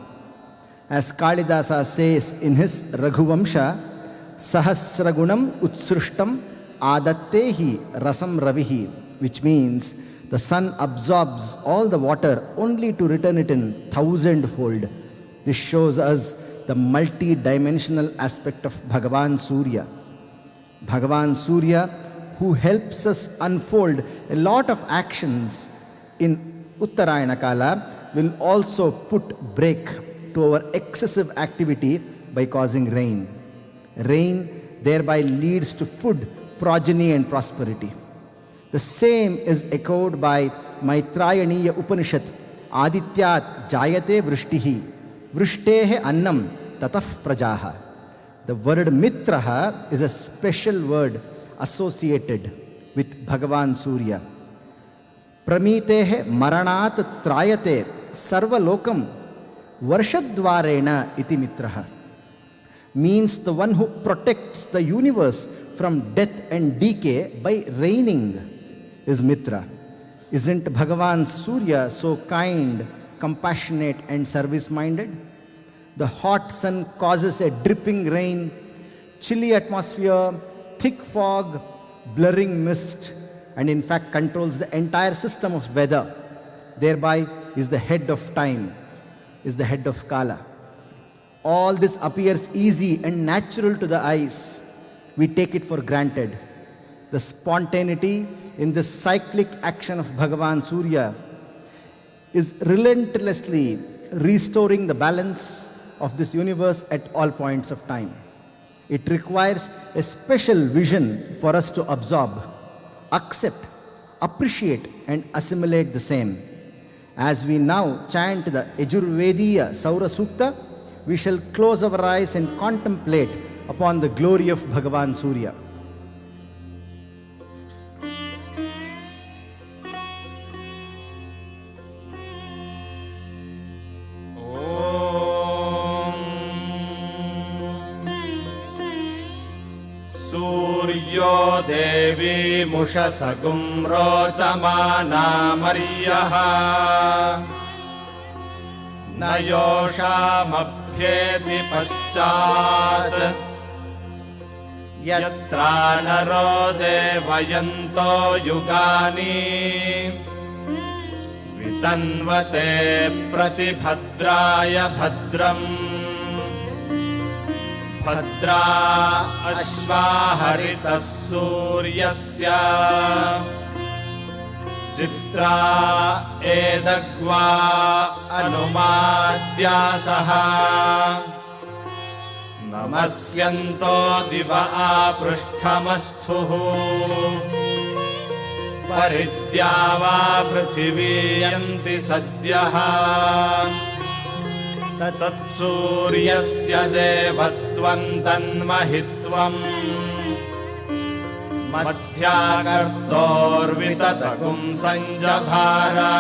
As Kalidasa says in his Raghuvamsha, Sahasragunam Utsrushtam Adattehi Rasam Ravihi, which means the sun absorbs all the water only to return it in 1,000-fold. This shows us the multi-dimensional aspect of Bhagavan Surya. Bhagavan Surya, who helps us unfold a lot of actions in Uttarayana Kala, will also put break to our excessive activity by causing rain. Rain thereby leads to food, progeny and prosperity. The same is echoed by Maitrayaniya Upanishad, Adityat Jayate Vrishtihi, Vrishtehe Annam Tataf Prajaha. The word Mitraha is a special word associated with Bhagavan Surya. Pramitehe Maranat Trayate Sarva Lokam Varshadvarena iti Mitraha. Means the one who protects the universe from death and decay by raining is Mitra. Isn't Bhagavan Surya so kind, compassionate and service-minded? The hot sun causes a dripping rain, chilly atmosphere, thick fog, blurring mist, and in fact controls the entire system of weather. Thereby is the head of time, is the head of Kala. All this appears easy and natural to the eyes. We take it for granted. The spontaneity in this cyclic action of Bhagavan Surya is relentlessly restoring the balance of this universe at all points of time. It requires a special vision for us to absorb, accept, appreciate and assimilate the same. As we now chant the Yajurvediya Saura Sukta, we shall close our eyes and contemplate upon the glory of Bhagavan Surya. Suryo Devi Mushasagum Rochamana Mariyaha Nayoshamabhyeti Paschat Yatra Naro Devayanto Yugani Vitanvate Pratibhadraya Bhadram Bhadra Ashvaharitas Suryasya Chitra Edagva Anumadhyasaha Namasyanto Diva Aprishtamasthuhu Paridyava Prithiviyanti Sadyaha Tatsuryasya devatvam tanmahitvam Madhyakartorvitatakum sanjabhara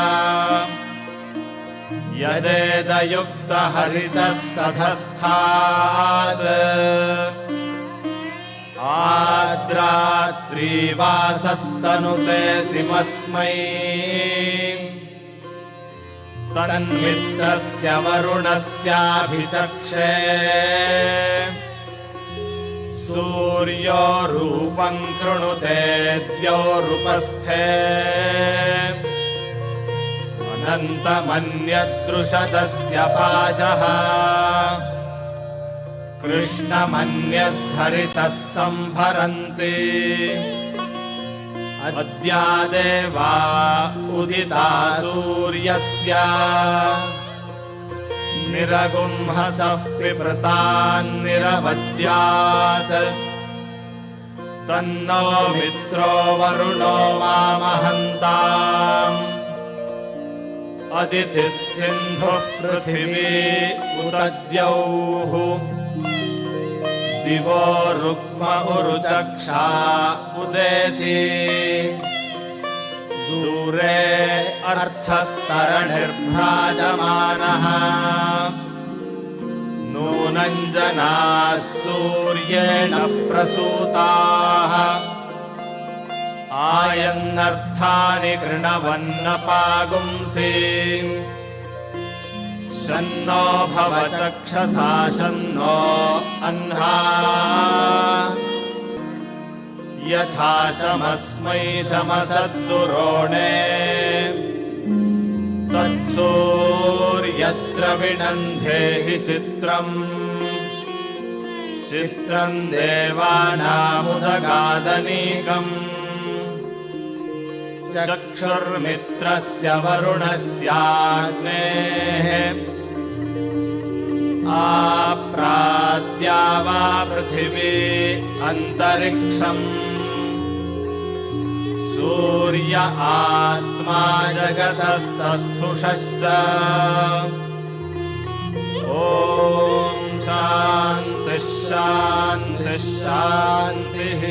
Yadeda yukta haritas sadhasthat Adratri vasastanute simasmai Tanmitrasya varunasyaabhichakshe Suryo rupam krunute dyorupasthe Anantamanyadrushadasya pajaha Krishnamanyadharitas sambharanti Adya deva udita suryasya Niragumhasah pipratan niravadyat Tanno mitro varuno mamahantam Aditis sindhuh prithivi utadyauhu Divo rukma uruchaksha udeti Dure arthastaranirbrajamanaha Nunanjana suryena prasutaha Ayannarthani krinavanapagumsi Shanno bhavachakshasa shanno anha Yatha shamasmai shamasaddurone Tatsuryatra vinandhehi chitram Chitram devanamudagadanekam Chakshurmitrasya varunasyaagnehe Apradyava prithvi antariksham सूर्य आत्मा जगतस्तस्थुषश्च ॐ शान्तिः शान्तिः शान्तिः।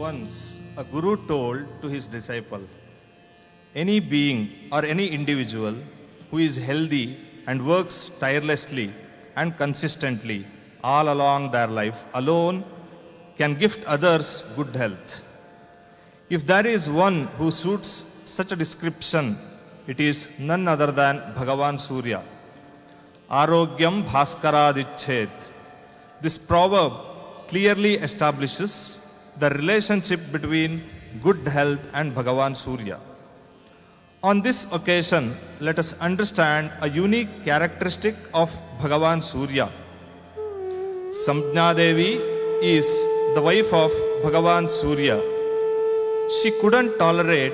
Once a guru told to his disciple, any being or any individual who is healthy and works tirelessly and consistently all along their life alone can gift others good health. If there is one who suits such a description, it is none other than Bhagavan Surya. Arogyam Bhaskaradicchet. This proverb clearly establishes the relationship between good health and Bhagavan Surya. On this occasion, let us understand a unique characteristic of Bhagavan Surya. Samjna Devi is the wife of Bhagavan Surya. She couldn't tolerate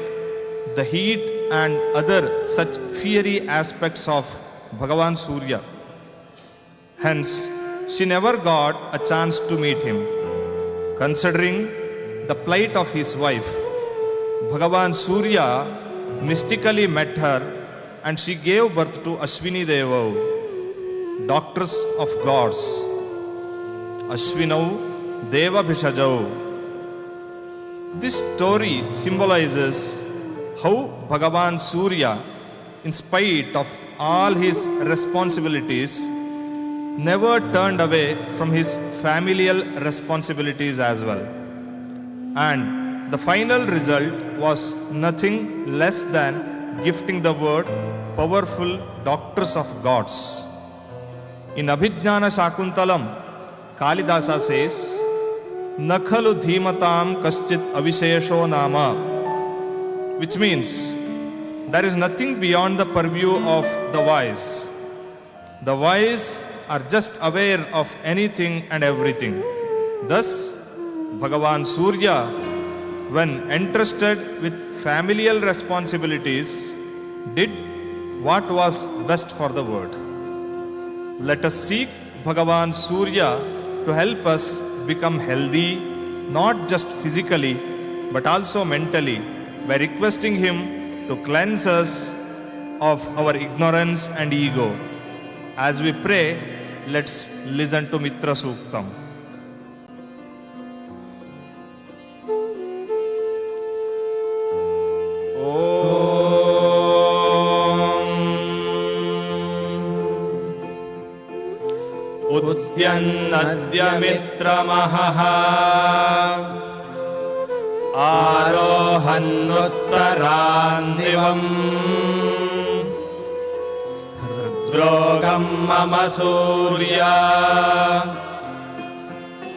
the heat and other such fiery aspects of Bhagavan Surya. Hence, she never got a chance to meet him. Considering the plight of his wife, Bhagavan Surya mystically met her and she gave birth to Ashwini Devau, doctors of gods. Ashwinau Deva Bhishajau. This story symbolizes how Bhagavan Surya, in spite of all his responsibilities, never turned away from his familial responsibilities as well. And the final result was nothing less than gifting the word powerful doctors of gods. In Abhijnana Shakuntalam, Kalidasa says, Nakhalu dhimatam kaschit avishesho nama, which means there is nothing beyond the purview of the wise. The wise are just aware of anything and everything. Thus, Bhagavan Surya, when entrusted with familial responsibilities, did what was best for the world. Let us seek Bhagavan Surya to help us become healthy, not just physically, but also mentally, by requesting him to cleanse us of our ignorance and ego. As we pray, let's listen to Mitra Suktam. उद्यन्नद्य मित्रमहः आरोहन्नुत्तरान्दिवम् हृद्रोगं मम सूर्या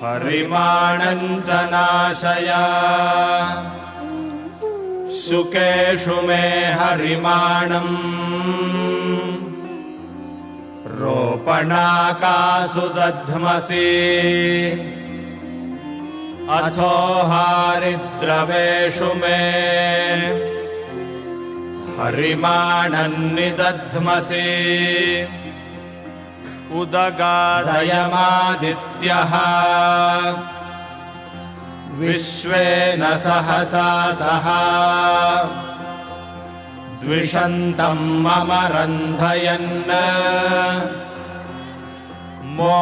हरिमाणं च नाशय शुकेषु मे हरिमाणम् रोपणाकासु दध्मसि अथो हारिद्रवेषु मे हरिमाणन्निदध्मसि उदगादयमादित्यः विश्वेन सहसा सह द्विषन्तं मम रन्धयन् मो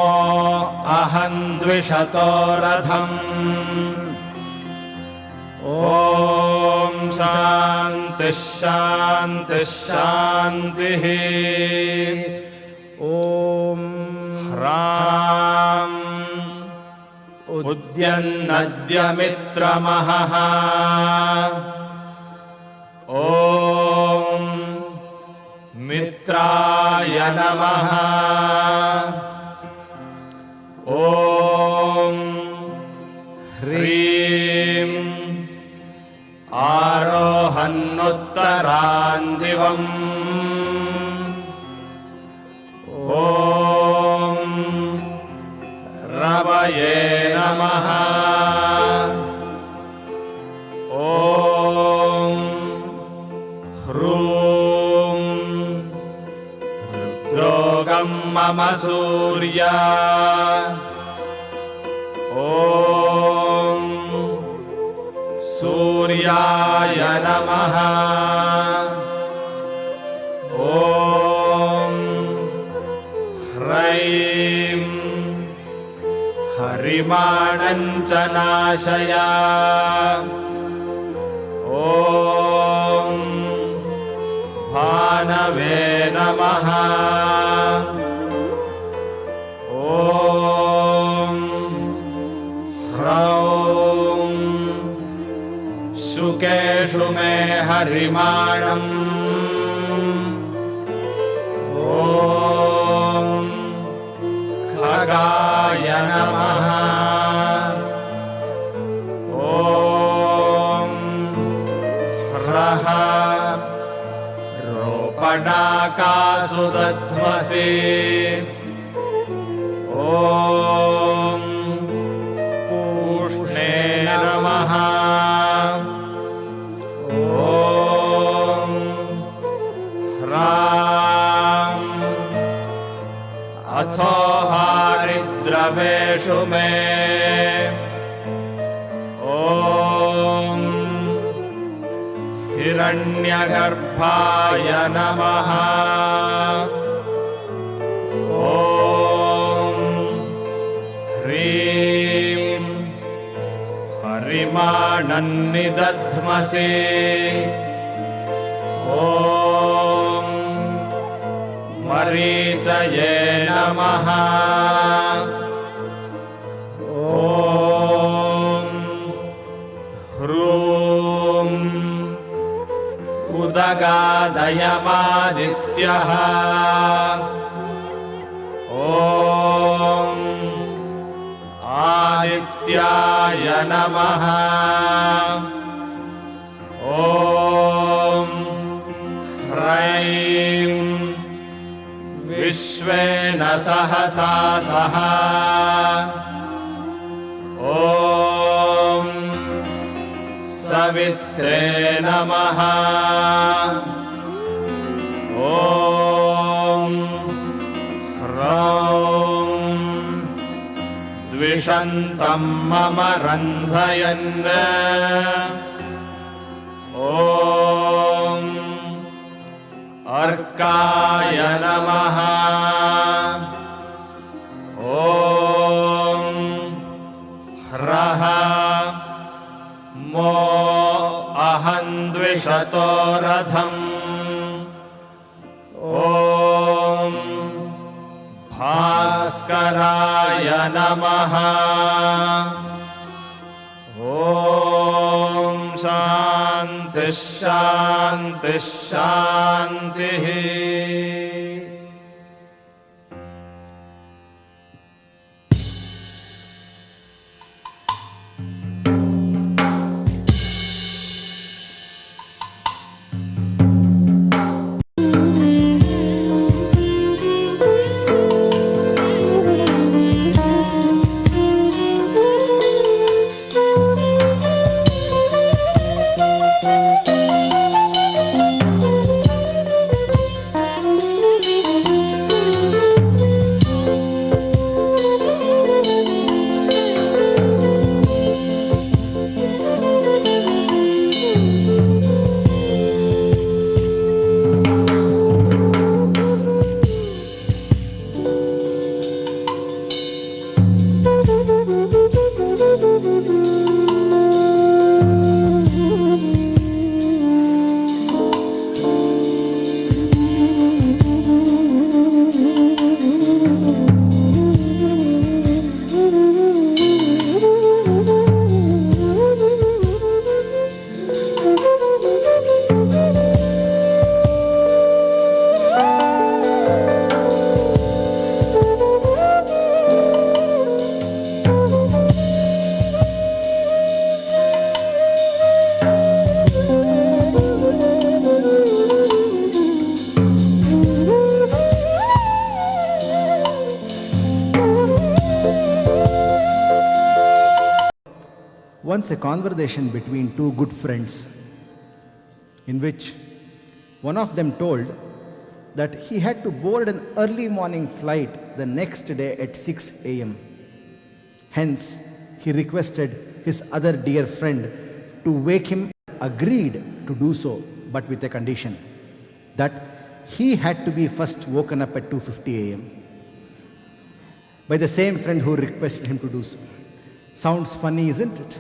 अहं द्विषतो रथम् ॐ शान्तिः शान्तिः शान्तिः ॐ ह्रां उद्यन्नद्य मित्रमहः ॐ मित्राय नमः ॐ ह्रीं आरोहन्नुत्तरान्दिवम् ॐ रवये नमः ॐ ह्रूं हृद्रोगं मम सूर्या ॐ सूर्याय नमः ॐ ह्रैं हरिमाणं च नाशय ॐ भानवे नमः ॐ ह्रौं शुकेषु मे हरिमाणम् ॐ खगाय नमः ॐ ह्रः रोपणाकासु दध्मसि ॐ पूष्णे नमः ॐ ह्रां अथो हारिद्रवेषु मे ॐ हिरण्यगर्भाय नमः ॐ ह्रीं हरिमाणन्निदध्मसि ॐ मरीचये नमः ॐ ह्रूं उदगादयमादित्यः ॐ आदित्याय नमः ॐ ह्रैं विश्वेन सहसा सह ॐ सवित्रे नमः ॐ द्विषन्तं मम रन्धयन् ॐ अर्काय नमः ॐ ह्रः मो अहं द्विषतो रथम् ॐ भास्कराय नमः ॐ शान्तिः शान्तिः शान्तिः Once a conversation between two good friends in which one of them told that he had to board an early morning flight the next day at 6 a.m. Hence, he requested his other dear friend to wake him, agreed to do so, but with a condition that he had to be first woken up at 2:50 a.m. by the same friend who requested him to do so. Sounds funny, isn't it?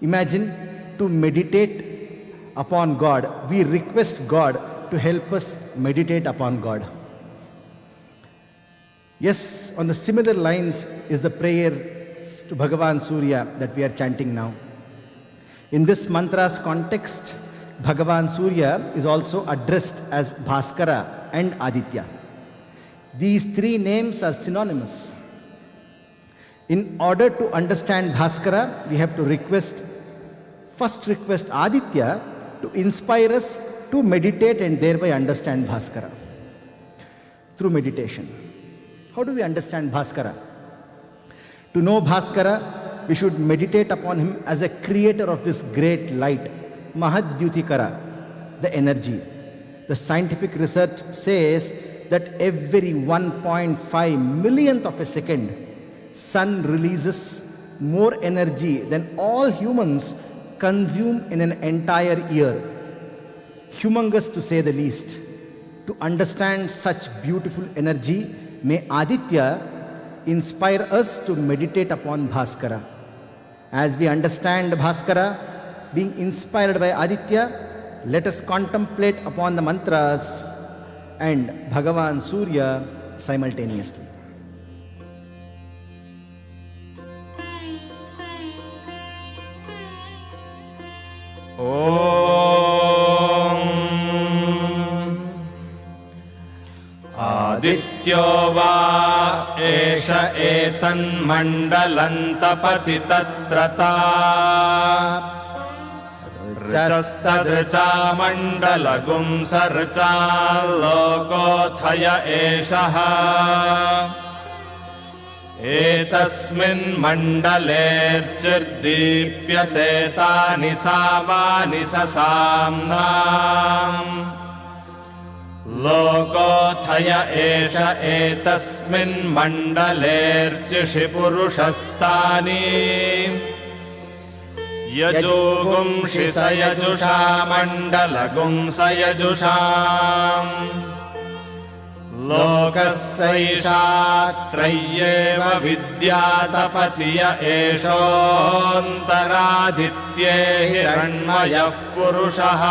Imagine to meditate upon God. We request God to help us meditate upon God. Yes, on the similar lines is the prayer to Bhagavan Surya that we are chanting now. In this mantra's context, Bhagavan Surya is also addressed as Bhaskara and Aditya. These three names are synonymous. In order to understand Bhaskara, we have to first request Aditya to inspire us to meditate and thereby understand Bhaskara. Through meditation. How do we understand Bhaskara? To know Bhaskara, we should meditate upon him as a creator of this great light, Mahadyutikara, the energy. The scientific research says that every 1.5 millionth of a second, sun releases more energy than all humans consume in an entire year. Humongous to say the least. To understand such beautiful energy, may Aditya inspire us to meditate upon Bhaskara. As we understand Bhaskara, being inspired by Aditya, let us contemplate upon the mantras and Bhagavan Surya simultaneously. आदित्यो वा एष एतन्मण्डलन्तपति तत्रता ऋचस्तदृचा मण्डलगुं सर्चा लोकोऽथय एषः एतस्मिन् मण्डलेऽर्चिर्दीप्यते तानि सामानि ससाम्नाम् लोकोऽथय एष एतस्मिन्मण्डलेऽर्चिषि पुरुषस्तानि यजोगुंषि स यजुषा मण्डलगुंस यजुषाम् लोकस्यैषा त्रय्येव विद्यातपतिय एषोऽन्तरादित्ये हिरण्मयः पुरुषः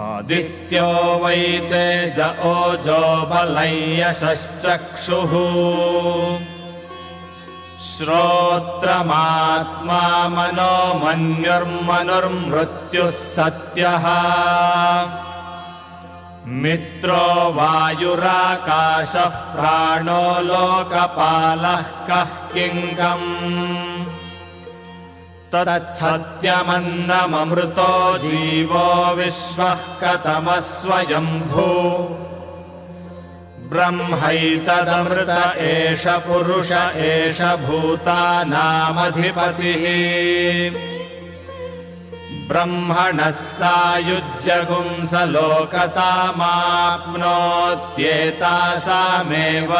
आदित्यो वै तेज ओजो बलं यशश्चक्षुः श्रोत्रमात्मा मनो मन्युर्मनुर्मृत्युः सत्यः मित्रो वायुराकाशः प्राणो लोकपालः कः किङ्कम् तत्सत्यमन्नममृतो जीवो विश्वः कतमः स्वयम्भू ब्रह्मैतदमृत एष पुरुष एष भूतानामधिपतिः ब्रह्मणः सायुज्यगुंस लोकतामाप्नोत्येतासामेव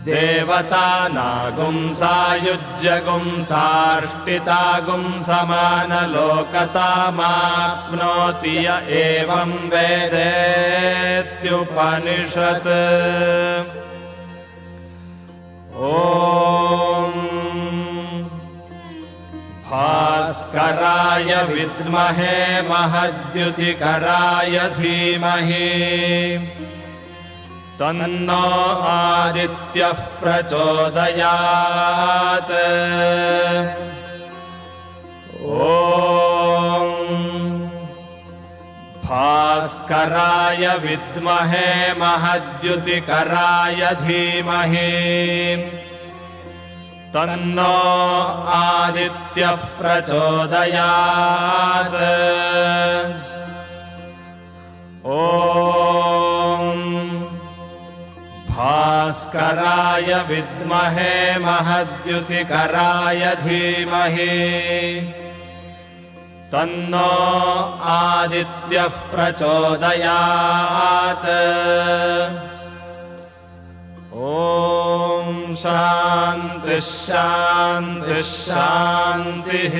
देवतानागुंसायुज्यगुंसार्ष्टितागुं समानलोकतामाप्नोति य एवं वेदेत्युपनिषत् ॐ भास्कराय विद्महे महद्युतिकराय धीमहि तन्नो आदित्यः प्रचोदयात् ॐ भास्कराय विद्महे महद्युतिकराय धीमहि तन्नो आदित्यः प्रचोदयात् ॐ भास्कराय विद्महे महद्युतिकराय धीमहि तन्नो आदित्यः प्रचोदयात् ॐ शान्तिः शान्तिः शान्तिः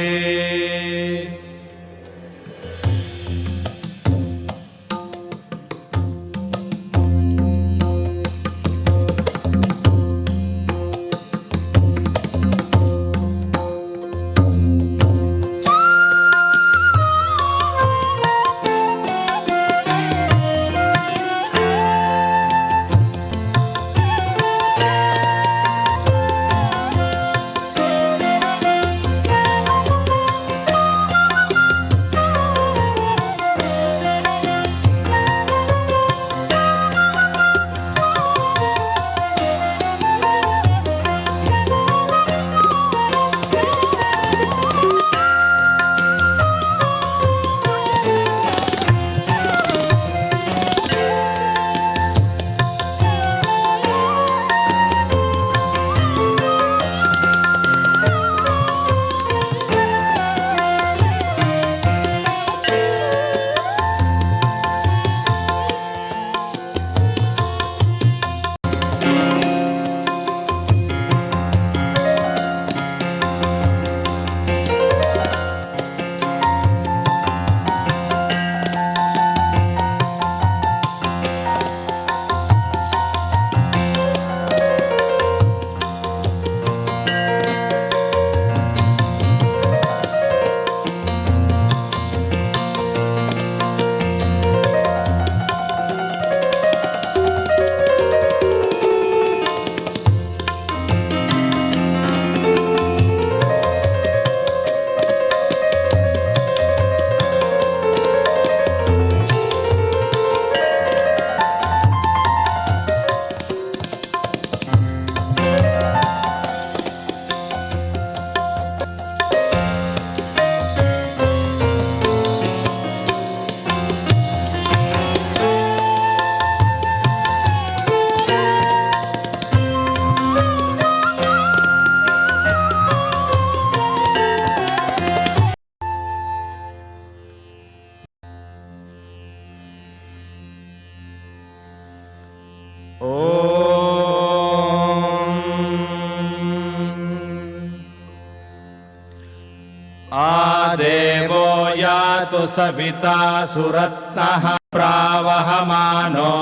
दधातु सविता सुरत्नः प्रावहमानो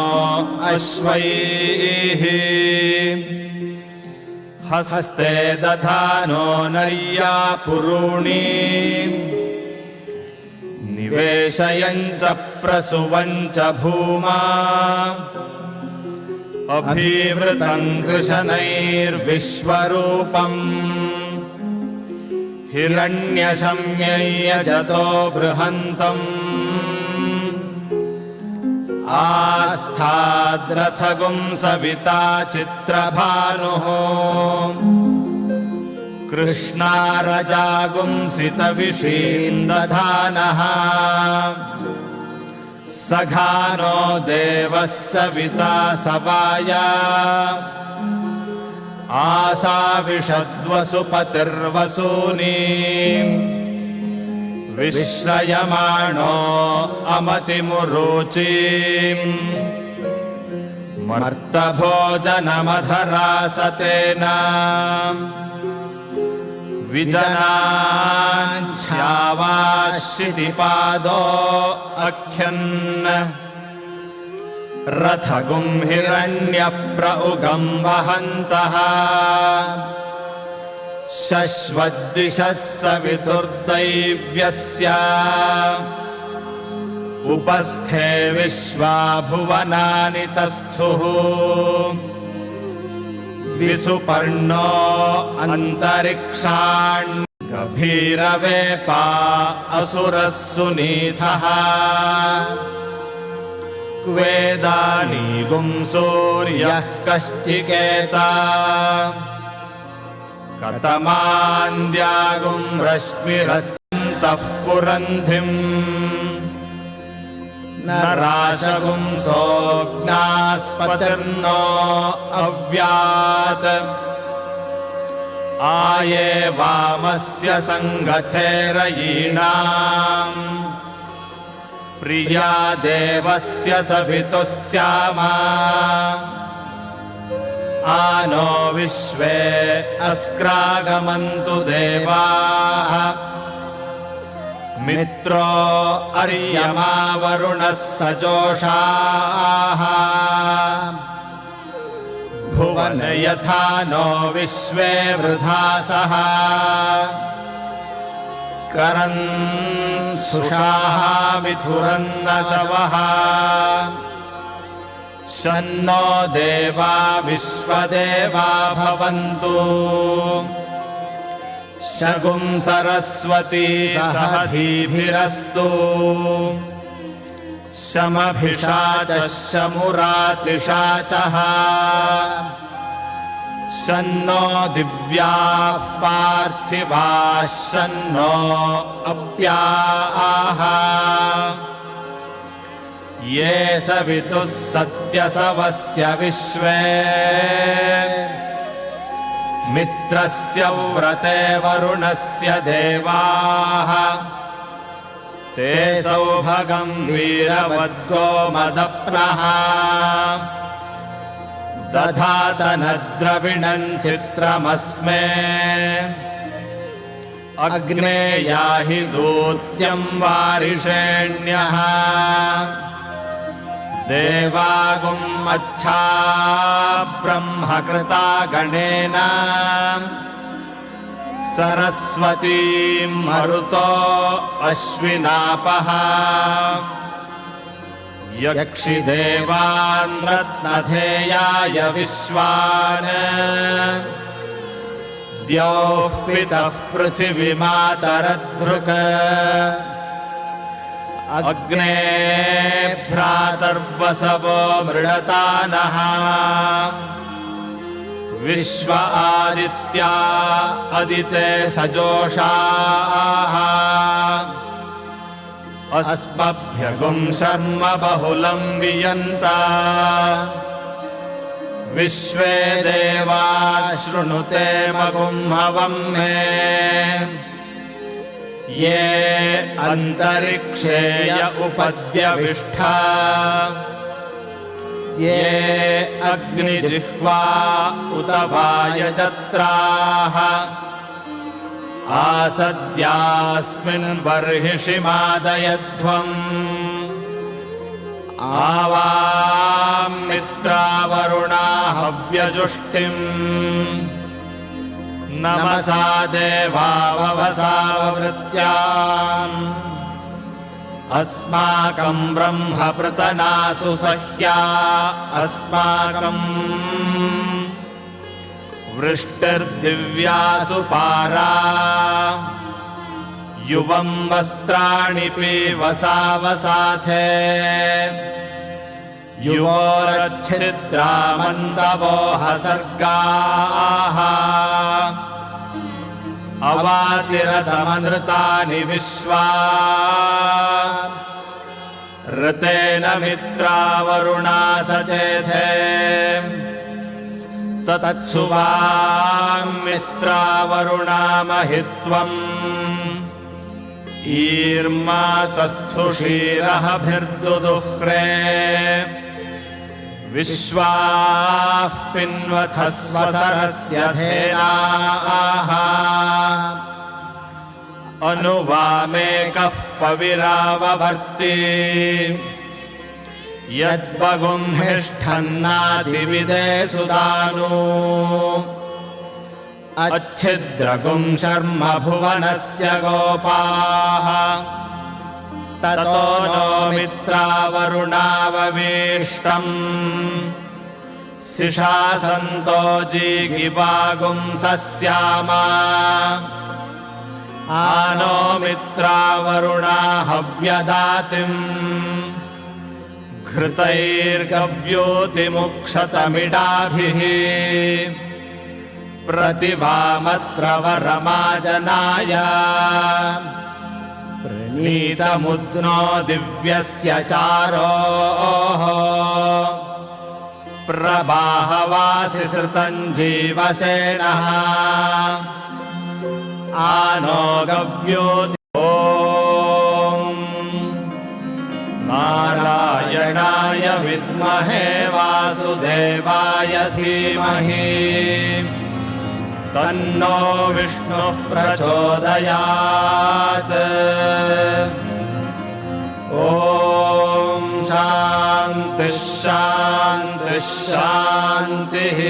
अश्वैः हस्ते दधानो नर्या पुरूणि निवेशयञ्च प्रसुवञ्च भूमा अभीवृतं कृशनैर्विश्वरूपम् हिरण्यशम्ययजतो बृहन्तम् आस्थाद्रथगुं सविता चित्रभानुः कृष्णारजागुंसितविषीन्दधानः सघानो देवः सविता सवाया आसाविषद्वसुपतिर्वसूनि विश्रयमाणो अमतिमुरुचिम् मर्तभोजनमधरासतेन विजनाच्छावाश्रितिपादो अख्यन् रथगुं हिरण्यप्रउगं वहन्तः शश्वद्दिशः सवितुर्दैव्यस्य उपस्थे विश्वा भुवनानि तस्थुः विसुपर्णो अन्तरिक्षान् गभीरवेपा असुरः सुनीतः क्वेदानीगुं सूर्यः कश्चिकेता कतमान्द्यागुं रश्मिरसन्तः पुरन्धिम् न राशगुं सोऽग्नास्पतिर्नो अव्यात् आये वामस्य सङ्गथेरयीणाम् प्रिया देवस्य सवितुः स्यामा आनो विश्वे अस्क्रागमन्तु देवाः मित्रो अर्यमा वरुणः सजोषाः भुवन यथा नो विश्वे वृधासः करन् सुषाः मिथुरन्न शवः शन्नो देवा विश्वदेवा भवन्तु शगुं सरस्वती सह धीभिरस्तु शमभिषाचः शमुरातिषाचः शन्नो दिव्याः पार्थिवाः शन्नो अप्याः ये सवितुः सत्यसवस्य विश्वे मित्रस्य व्रते वरुणस्य देवाः ते सौभगं वीरवद्गोमदप्नः दधातनद्रविणं चित्रमस्मे अग्ने याहि दूत्यं वारिषेण्यः देवागुम् अच्छा ब्रह्मकृता गणेन सरस्वतीं मरुतो अश्विनापः यक्षि देवान् रत्नधेयाय विश्वान् द्यौः पितः पृथिवीमातरद्धृक् अग्ने भ्रातर्वसवो मृडतानः विश्व आदित्या अदिते सजोषाः अस्मभ्यगुं शर्म बहुलं वियन्त विश्वे देवा शृणुते मगुं हवं मे ये अन्तरिक्षेय उपद्यविष्ठा ये अग्निजिह्वा उत वायजत्राः आसद्यास्मिन् बर्हिषि मादयध्वम् आवां मित्रावरुणा हव्यजुष्टिम् नमसा देवाववसाववृत्याम् अस्माकं ब्रह्मपृतनासु सह्या अस्माकं वृष्टिर्दिव्यासु पारा युवं वस्त्राणि पीवसावसाथे युवोरच्छिद्रामन्तवोह सर्गाः अवातिरतमनृतानि विश्वा ऋतेन मित्रावरुणा सचेथे तत्सुवां मित्रावरुणा महित्वम् ईर्मातस्थुषीरहभिर्दुदुह्रे विश्वाः पिन्वथः स्वसरस्य धेनाः अनुवामेकः पविरावभर्ति यद्बगुं हिष्ठन्नातिविदे सुदानु अच्छिद्रगुं शर्म भुवनस्य गोपाः ततो नो मित्रावरुणाववेष्टम् सिषासन्तो जीगिवागुं सस्यामा आनो मित्रावरुणा हव्यदातिम् घृतैर्गव्योतिमुक्षतमिडाभिः प्रतिभामत्र वरमाजनाय प्रणीतमुद्नो दिव्यस्य चारोः प्रबाहवासि सृतं जीवसेनः आनो गव्योति ॐ नारायणाय विद्महे वासुदेवाय धीमहि तन्नो विष्णुः प्रचोदयात् ॐ शान्तिः शान्तिः शान्तिः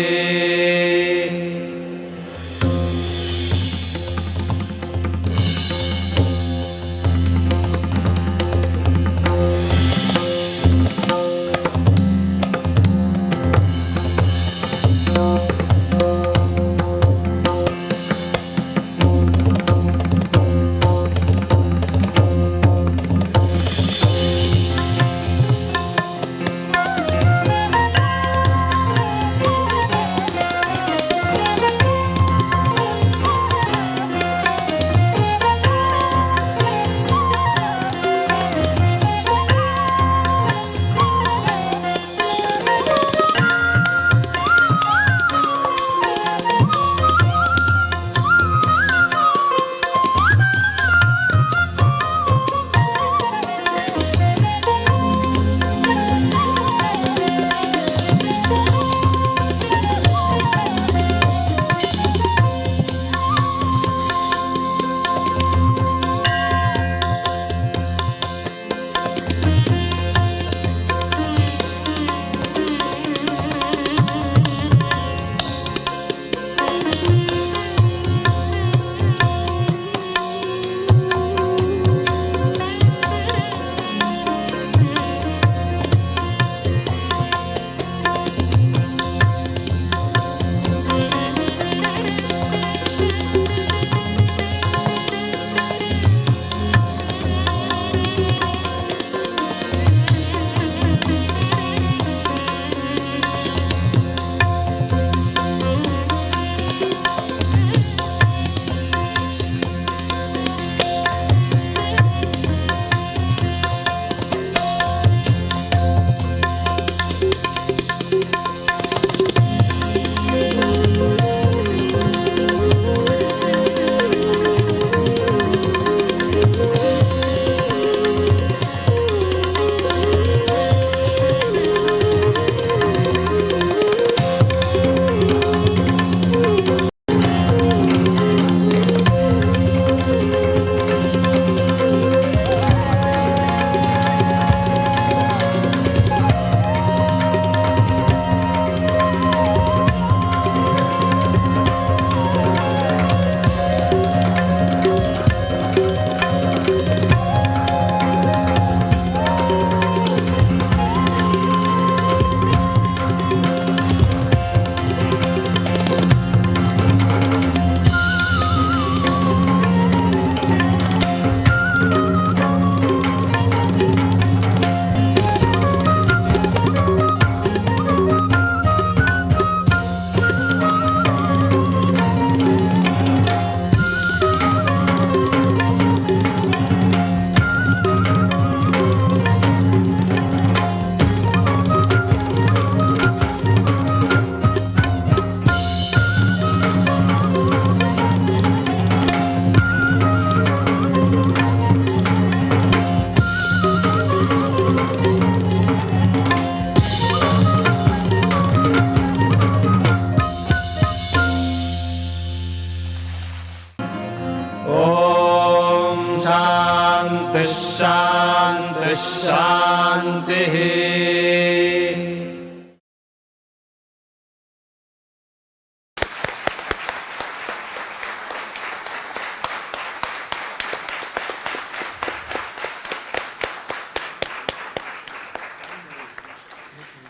शान्तिः शान्तिः।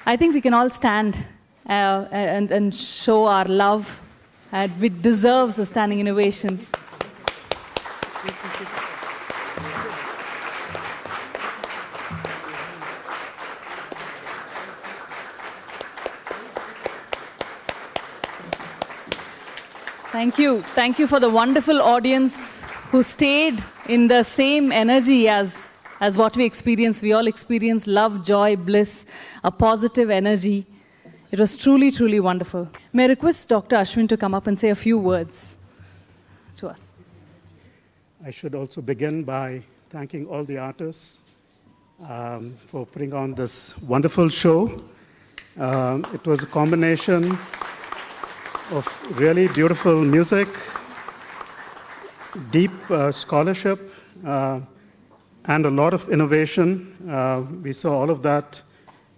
I think we can all stand and show our love, which deserves a standing ovation. Thank you. Thank you for the wonderful audience who stayed in the same energy as what we experienced. We all experienced love, joy, bliss, a positive energy. It was truly, truly wonderful. May I request Dr. Ashwin to come up and say a few words to us. I should also begin by thanking all the artists for putting on this wonderful show. It was a combination of really beautiful music, deep scholarship, and a lot of innovation. We saw all of that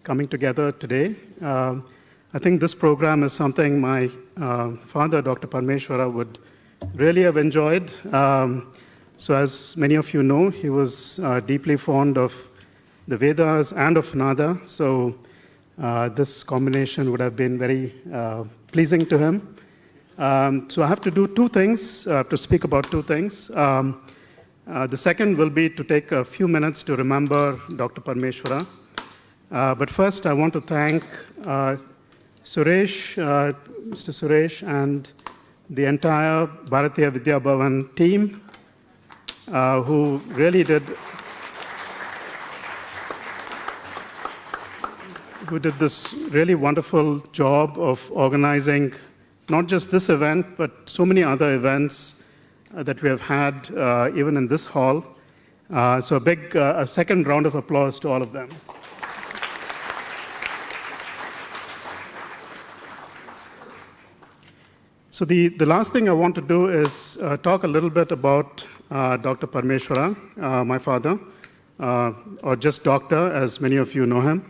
coming together today. I think this program is something my father, Dr. Parameshvara, would really have enjoyed. So as many of you know, he was deeply fond of the Vedas and of Nada. So this combination would have been very pleasing to him. So I have to do two things, to speak about two things. The second will be to take a few minutes to remember Dr. Parameshvara. But first, I want to thank Suresh, Mr. Suresh, and the entire Bharatiya Vidya Bhavan team, who really did this really wonderful job of organizing not just this event, but so many other events that we have had even in this hall. So a second round of applause to all of them. So the last thing I want to do is talk a little bit about Dr. Parameshvara, my father, or just doctor, as many of you know him.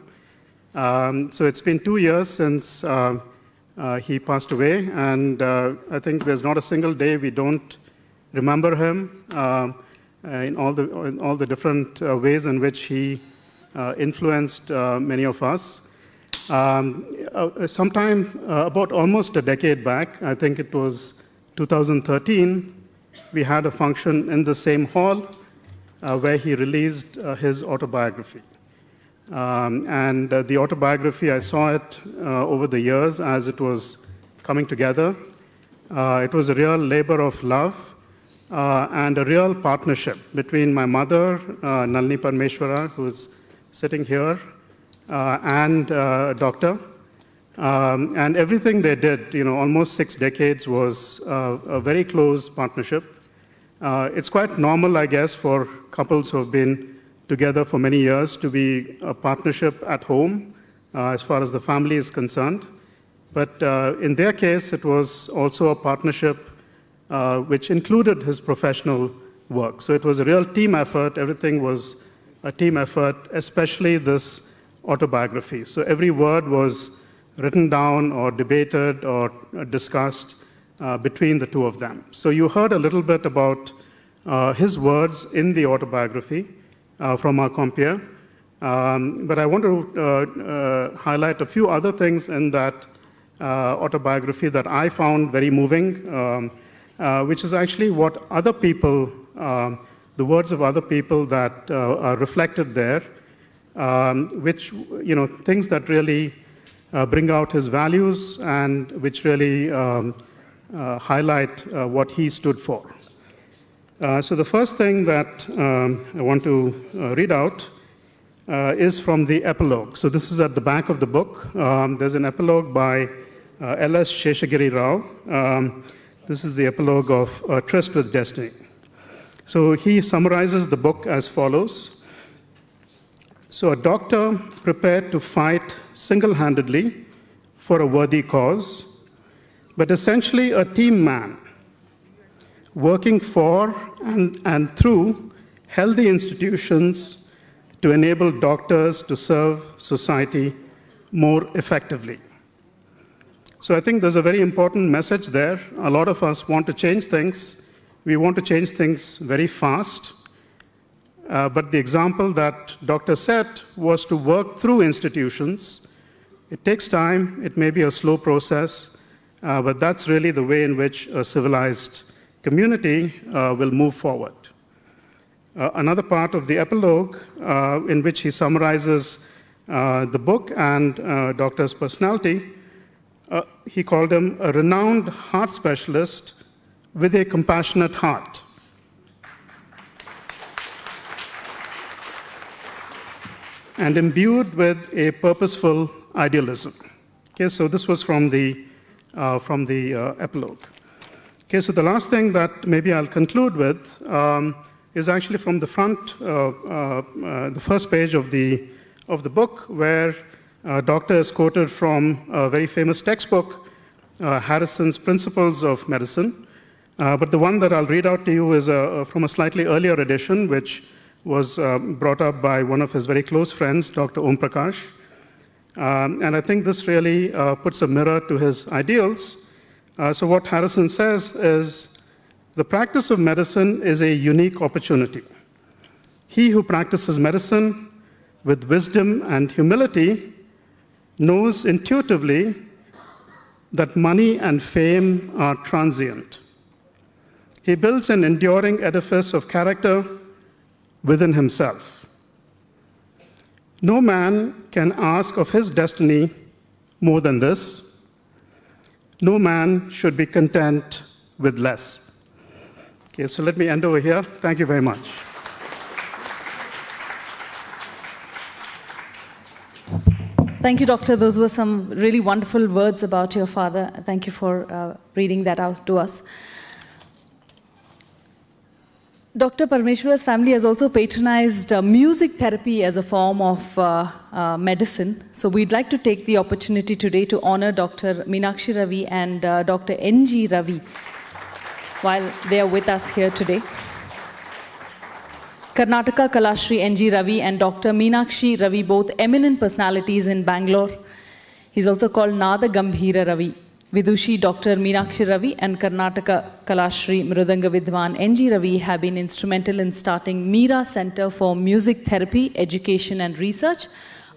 So it's been 2 years since he passed away, and I think there's not a single day we don't remember him in all the different ways in which he influenced many of us. Sometime about almost a decade back, I think it was 2013, we had a function in the same hall where he released his autobiography. And the autobiography, I saw it over the years as it was coming together. It was a real labor of love and a real partnership between my mother, Nalini Parameshvara, who is sitting here, and a doctor. And everything they did, almost 6 decades, was a very close partnership. It's quite normal, I guess, for couples who have been together for many years to be a partnership at home as far as the family is concerned. But in their case, it was also a partnership which included his professional work. So it was a real team effort. Everything was a team effort, especially this autobiography. So every word was written down or debated or discussed between the two of them. So you heard a little bit about his words in the autobiography from our compeer. But I want to highlight a few other things in that autobiography that I found very moving, which is actually what other people, the words of other people that are reflected there, which, things that really bring out his values and which really highlight what he stood for. So the first thing that I want to read out is from the epilogue. So this is at the back of the book. There's an epilogue by L.S. Sheshagiri Rao. This is the epilogue of Tryst with Destiny. So he summarizes the book as follows. So a doctor prepared to fight single-handedly for a worthy cause, but essentially a team man, working for and through healthy institutions to enable doctors to serve society more effectively. So I think there's a very important message there. A lot of us want to change things. We want to change things very fast. But the example that Dr. set was to work through institutions. It takes time. It may be a slow process. But that's really the way in which a civilized community will move forward. Another part of the epilogue in which he summarizes the book and Doctor's personality, he called him a renowned heart specialist with a compassionate heart. And imbued with a purposeful idealism. Okay, so this was from the epilogue. Okay, so the last thing that maybe I'll conclude with is actually from the front, the first page of the book, where Doctor is quoted from a very famous textbook, Harrison's Principles of Medicine. But the one that I'll read out to you is from a slightly earlier edition, which was brought up by one of his very close friends, Dr. Om Prakash. And I think this really puts a mirror to his ideals. So what Harrison says is, the practice of medicine is a unique opportunity. He who practices medicine with wisdom and humility knows intuitively that money and fame are transient. He builds an enduring edifice of character within himself. No man can ask of his destiny more than this. No man should be content with less. Okay, so let me end over here. Thank you very much. Thank you, Doctor. Those were some really wonderful words about your father. Thank you for reading that out to us. Dr. Parameshvara's family has also patronized music therapy as a form of medicine. So we'd like to take the opportunity today to honor Dr. Meenakshi Ravi and Dr. N.G. Ravi while they are with us here today. Karnataka Kalashri N.G. Ravi and Dr. Meenakshi Ravi, both eminent personalities in Bangalore. He's also called Nada Gambhira Ravi. Vidushi Dr. Meenakshi Ravi and Karnataka Kalashri Mridanga Vidwan N.G. Ravi have been instrumental in starting Meera Center for Music Therapy, Education and Research,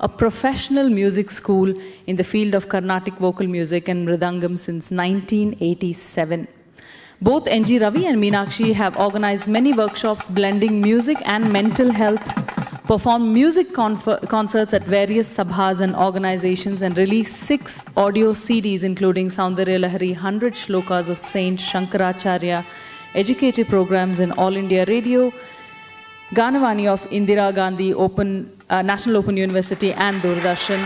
a professional music school in the field of Carnatic vocal music and Mridangam since 1987. Both N.G. Ravi and Meenakshi have organized many workshops blending music and mental health, performed music concerts at various sabhas and organizations, and released 6 audio CDs, including Saundarya Lahari, 100 Shlokas of Saint Shankaracharya, educative programs in All India Radio, Ganavani of Indira Gandhi National Open University, and Doordarshan.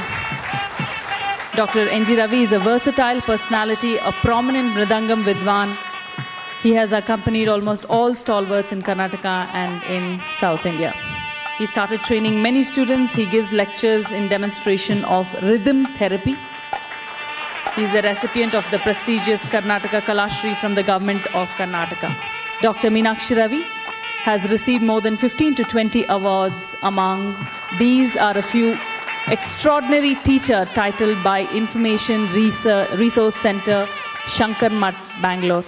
Dr. N.G. Ravi is a versatile personality, a prominent Mridangam Vidwan. He has accompanied almost all stalwarts in Karnataka and in South India. He started training many students. He gives lectures in demonstration of rhythm therapy. He is the recipient of the prestigious Karnataka Kalashri from the government of Karnataka. Dr. Meenakshi Ravi has received more than 15 to 20 awards. Among these are a few: Extraordinary Teacher titled by Information Resource Center, Shankar Mutt, Bangalore.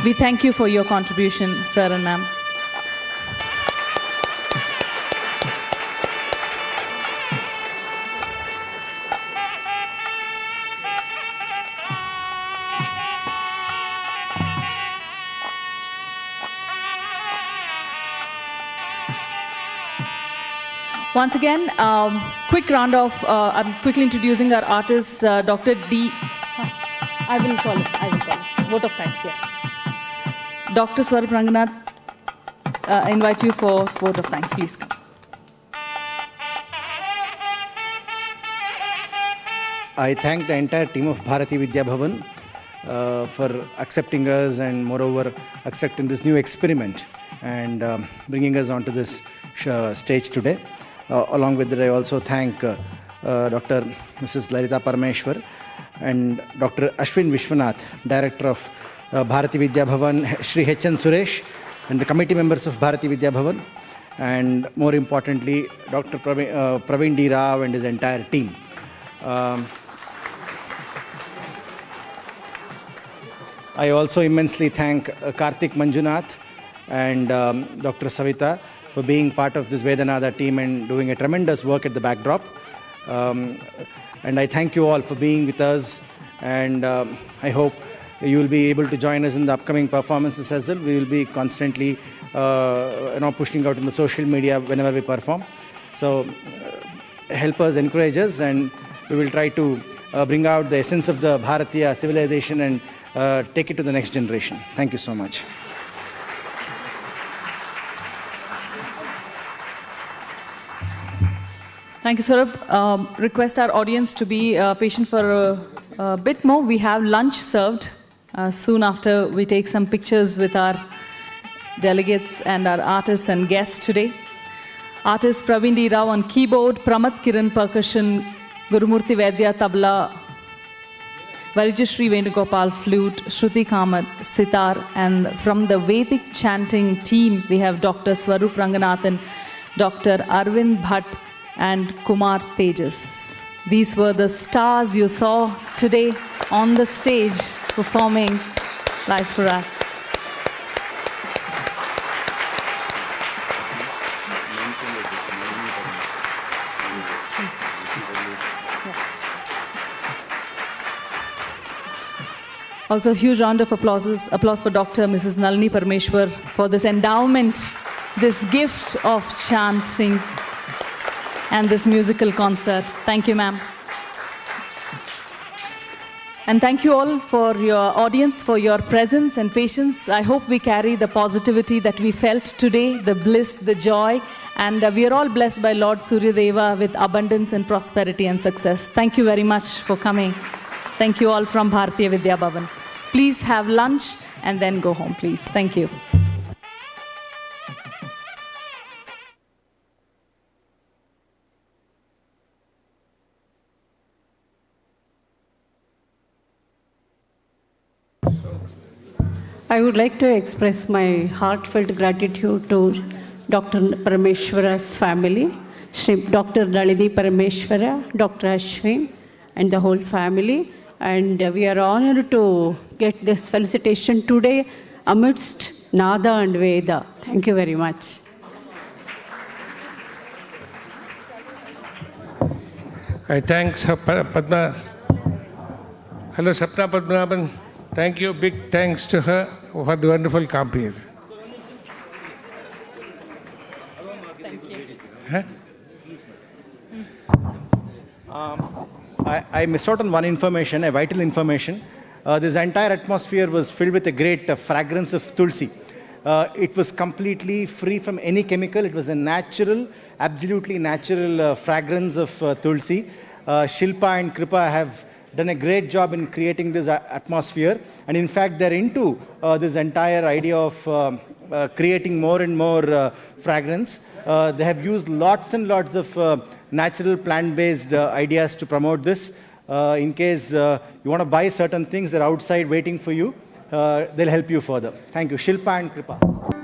We thank you for your contribution, sir and ma'am. Once again, quick round of, I'm quickly introducing our artist, Dr. D. I will call it. Vote of thanks, yes. Dr. Swarup Ranganath, I invite you for vote of thanks, please come. I thank the entire team of Bharati Vidya Bhavan for accepting us and moreover accepting this new experiment and bringing us onto this stage today. Along with that, I also thank Dr. Mrs. Lalita Parameshwar and Dr. Ashwin Vishwanath, Director of Bharati Vidya Bhavan, Shri H.N. Suresh, and the committee members of Bharati Vidya Bhavan, and more importantly, Dr. Praveen D. Rao and his entire team. I also immensely thank Karthik Manjunath and Dr. Savita for being part of this Vedanada team and doing a tremendous work at the backdrop. And I thank you all for being with us, and I hope you will be able to join us in the upcoming performances as well. We will be constantly pushing out in the social media whenever we perform. So help us, encourage us, and we will try to bring out the essence of the Bharatiya civilization and take it to the next generation. Thank you so much. Thank you, Saurabh. Request our audience to be patient for a bit more. We have lunch served soon after we take some pictures with our delegates and our artists and guests today. Artist Praveen D. Rao on keyboard, Pramath Kiran percussion, Gurumurthy Vaidya tabla, Varijashri Venugopal flute, Shruti Kamath sitar, and from the Vedic chanting team we have Dr. Swarup Ranganathan, Dr. Arvind Bhatt, and Kumar Tejas. These were the stars you saw today on the stage performing live for us. Also, a huge round of applause for Dr. Mrs. Nalini Parameshwara for this endowment, this gift of chanting and this musical concert. Thank you, ma'am. And thank you all for your audience, for your presence and patience. I hope we carry the positivity that we felt today, the bliss, the joy, and we are all blessed by Lord Suryadeva with abundance and prosperity and success. Thank you very much for coming. Thank you all from Bharatiya Vidya Bhavan. Please have lunch and then go home, please. Thank you. I would like to express my heartfelt gratitude to Dr. Parameshwara's family, Dr. Nalini Parameshwara, Dr. Ashwin, and the whole family. And we are honored to get this felicitation today amidst Nada and Veda. Thank you very much. I thank Padma. Hello, Sapna Padmanabhan. Thank you. Big thanks to her for the wonderful company. Thank you. Huh? I missed out on one information, a vital information. This entire atmosphere was filled with a great fragrance of tulsi. It was completely free from any chemical. It was a natural, absolutely natural fragrance of tulsi. Shilpa and Kripa have done a great job in creating this atmosphere. And in fact, they're into this entire idea of creating more and more fragrance. They have used lots and lots of natural plant-based ideas to promote this. In case you want to buy certain things, they're outside waiting for you. They'll help you further. Thank you. Shilpa and Kripa.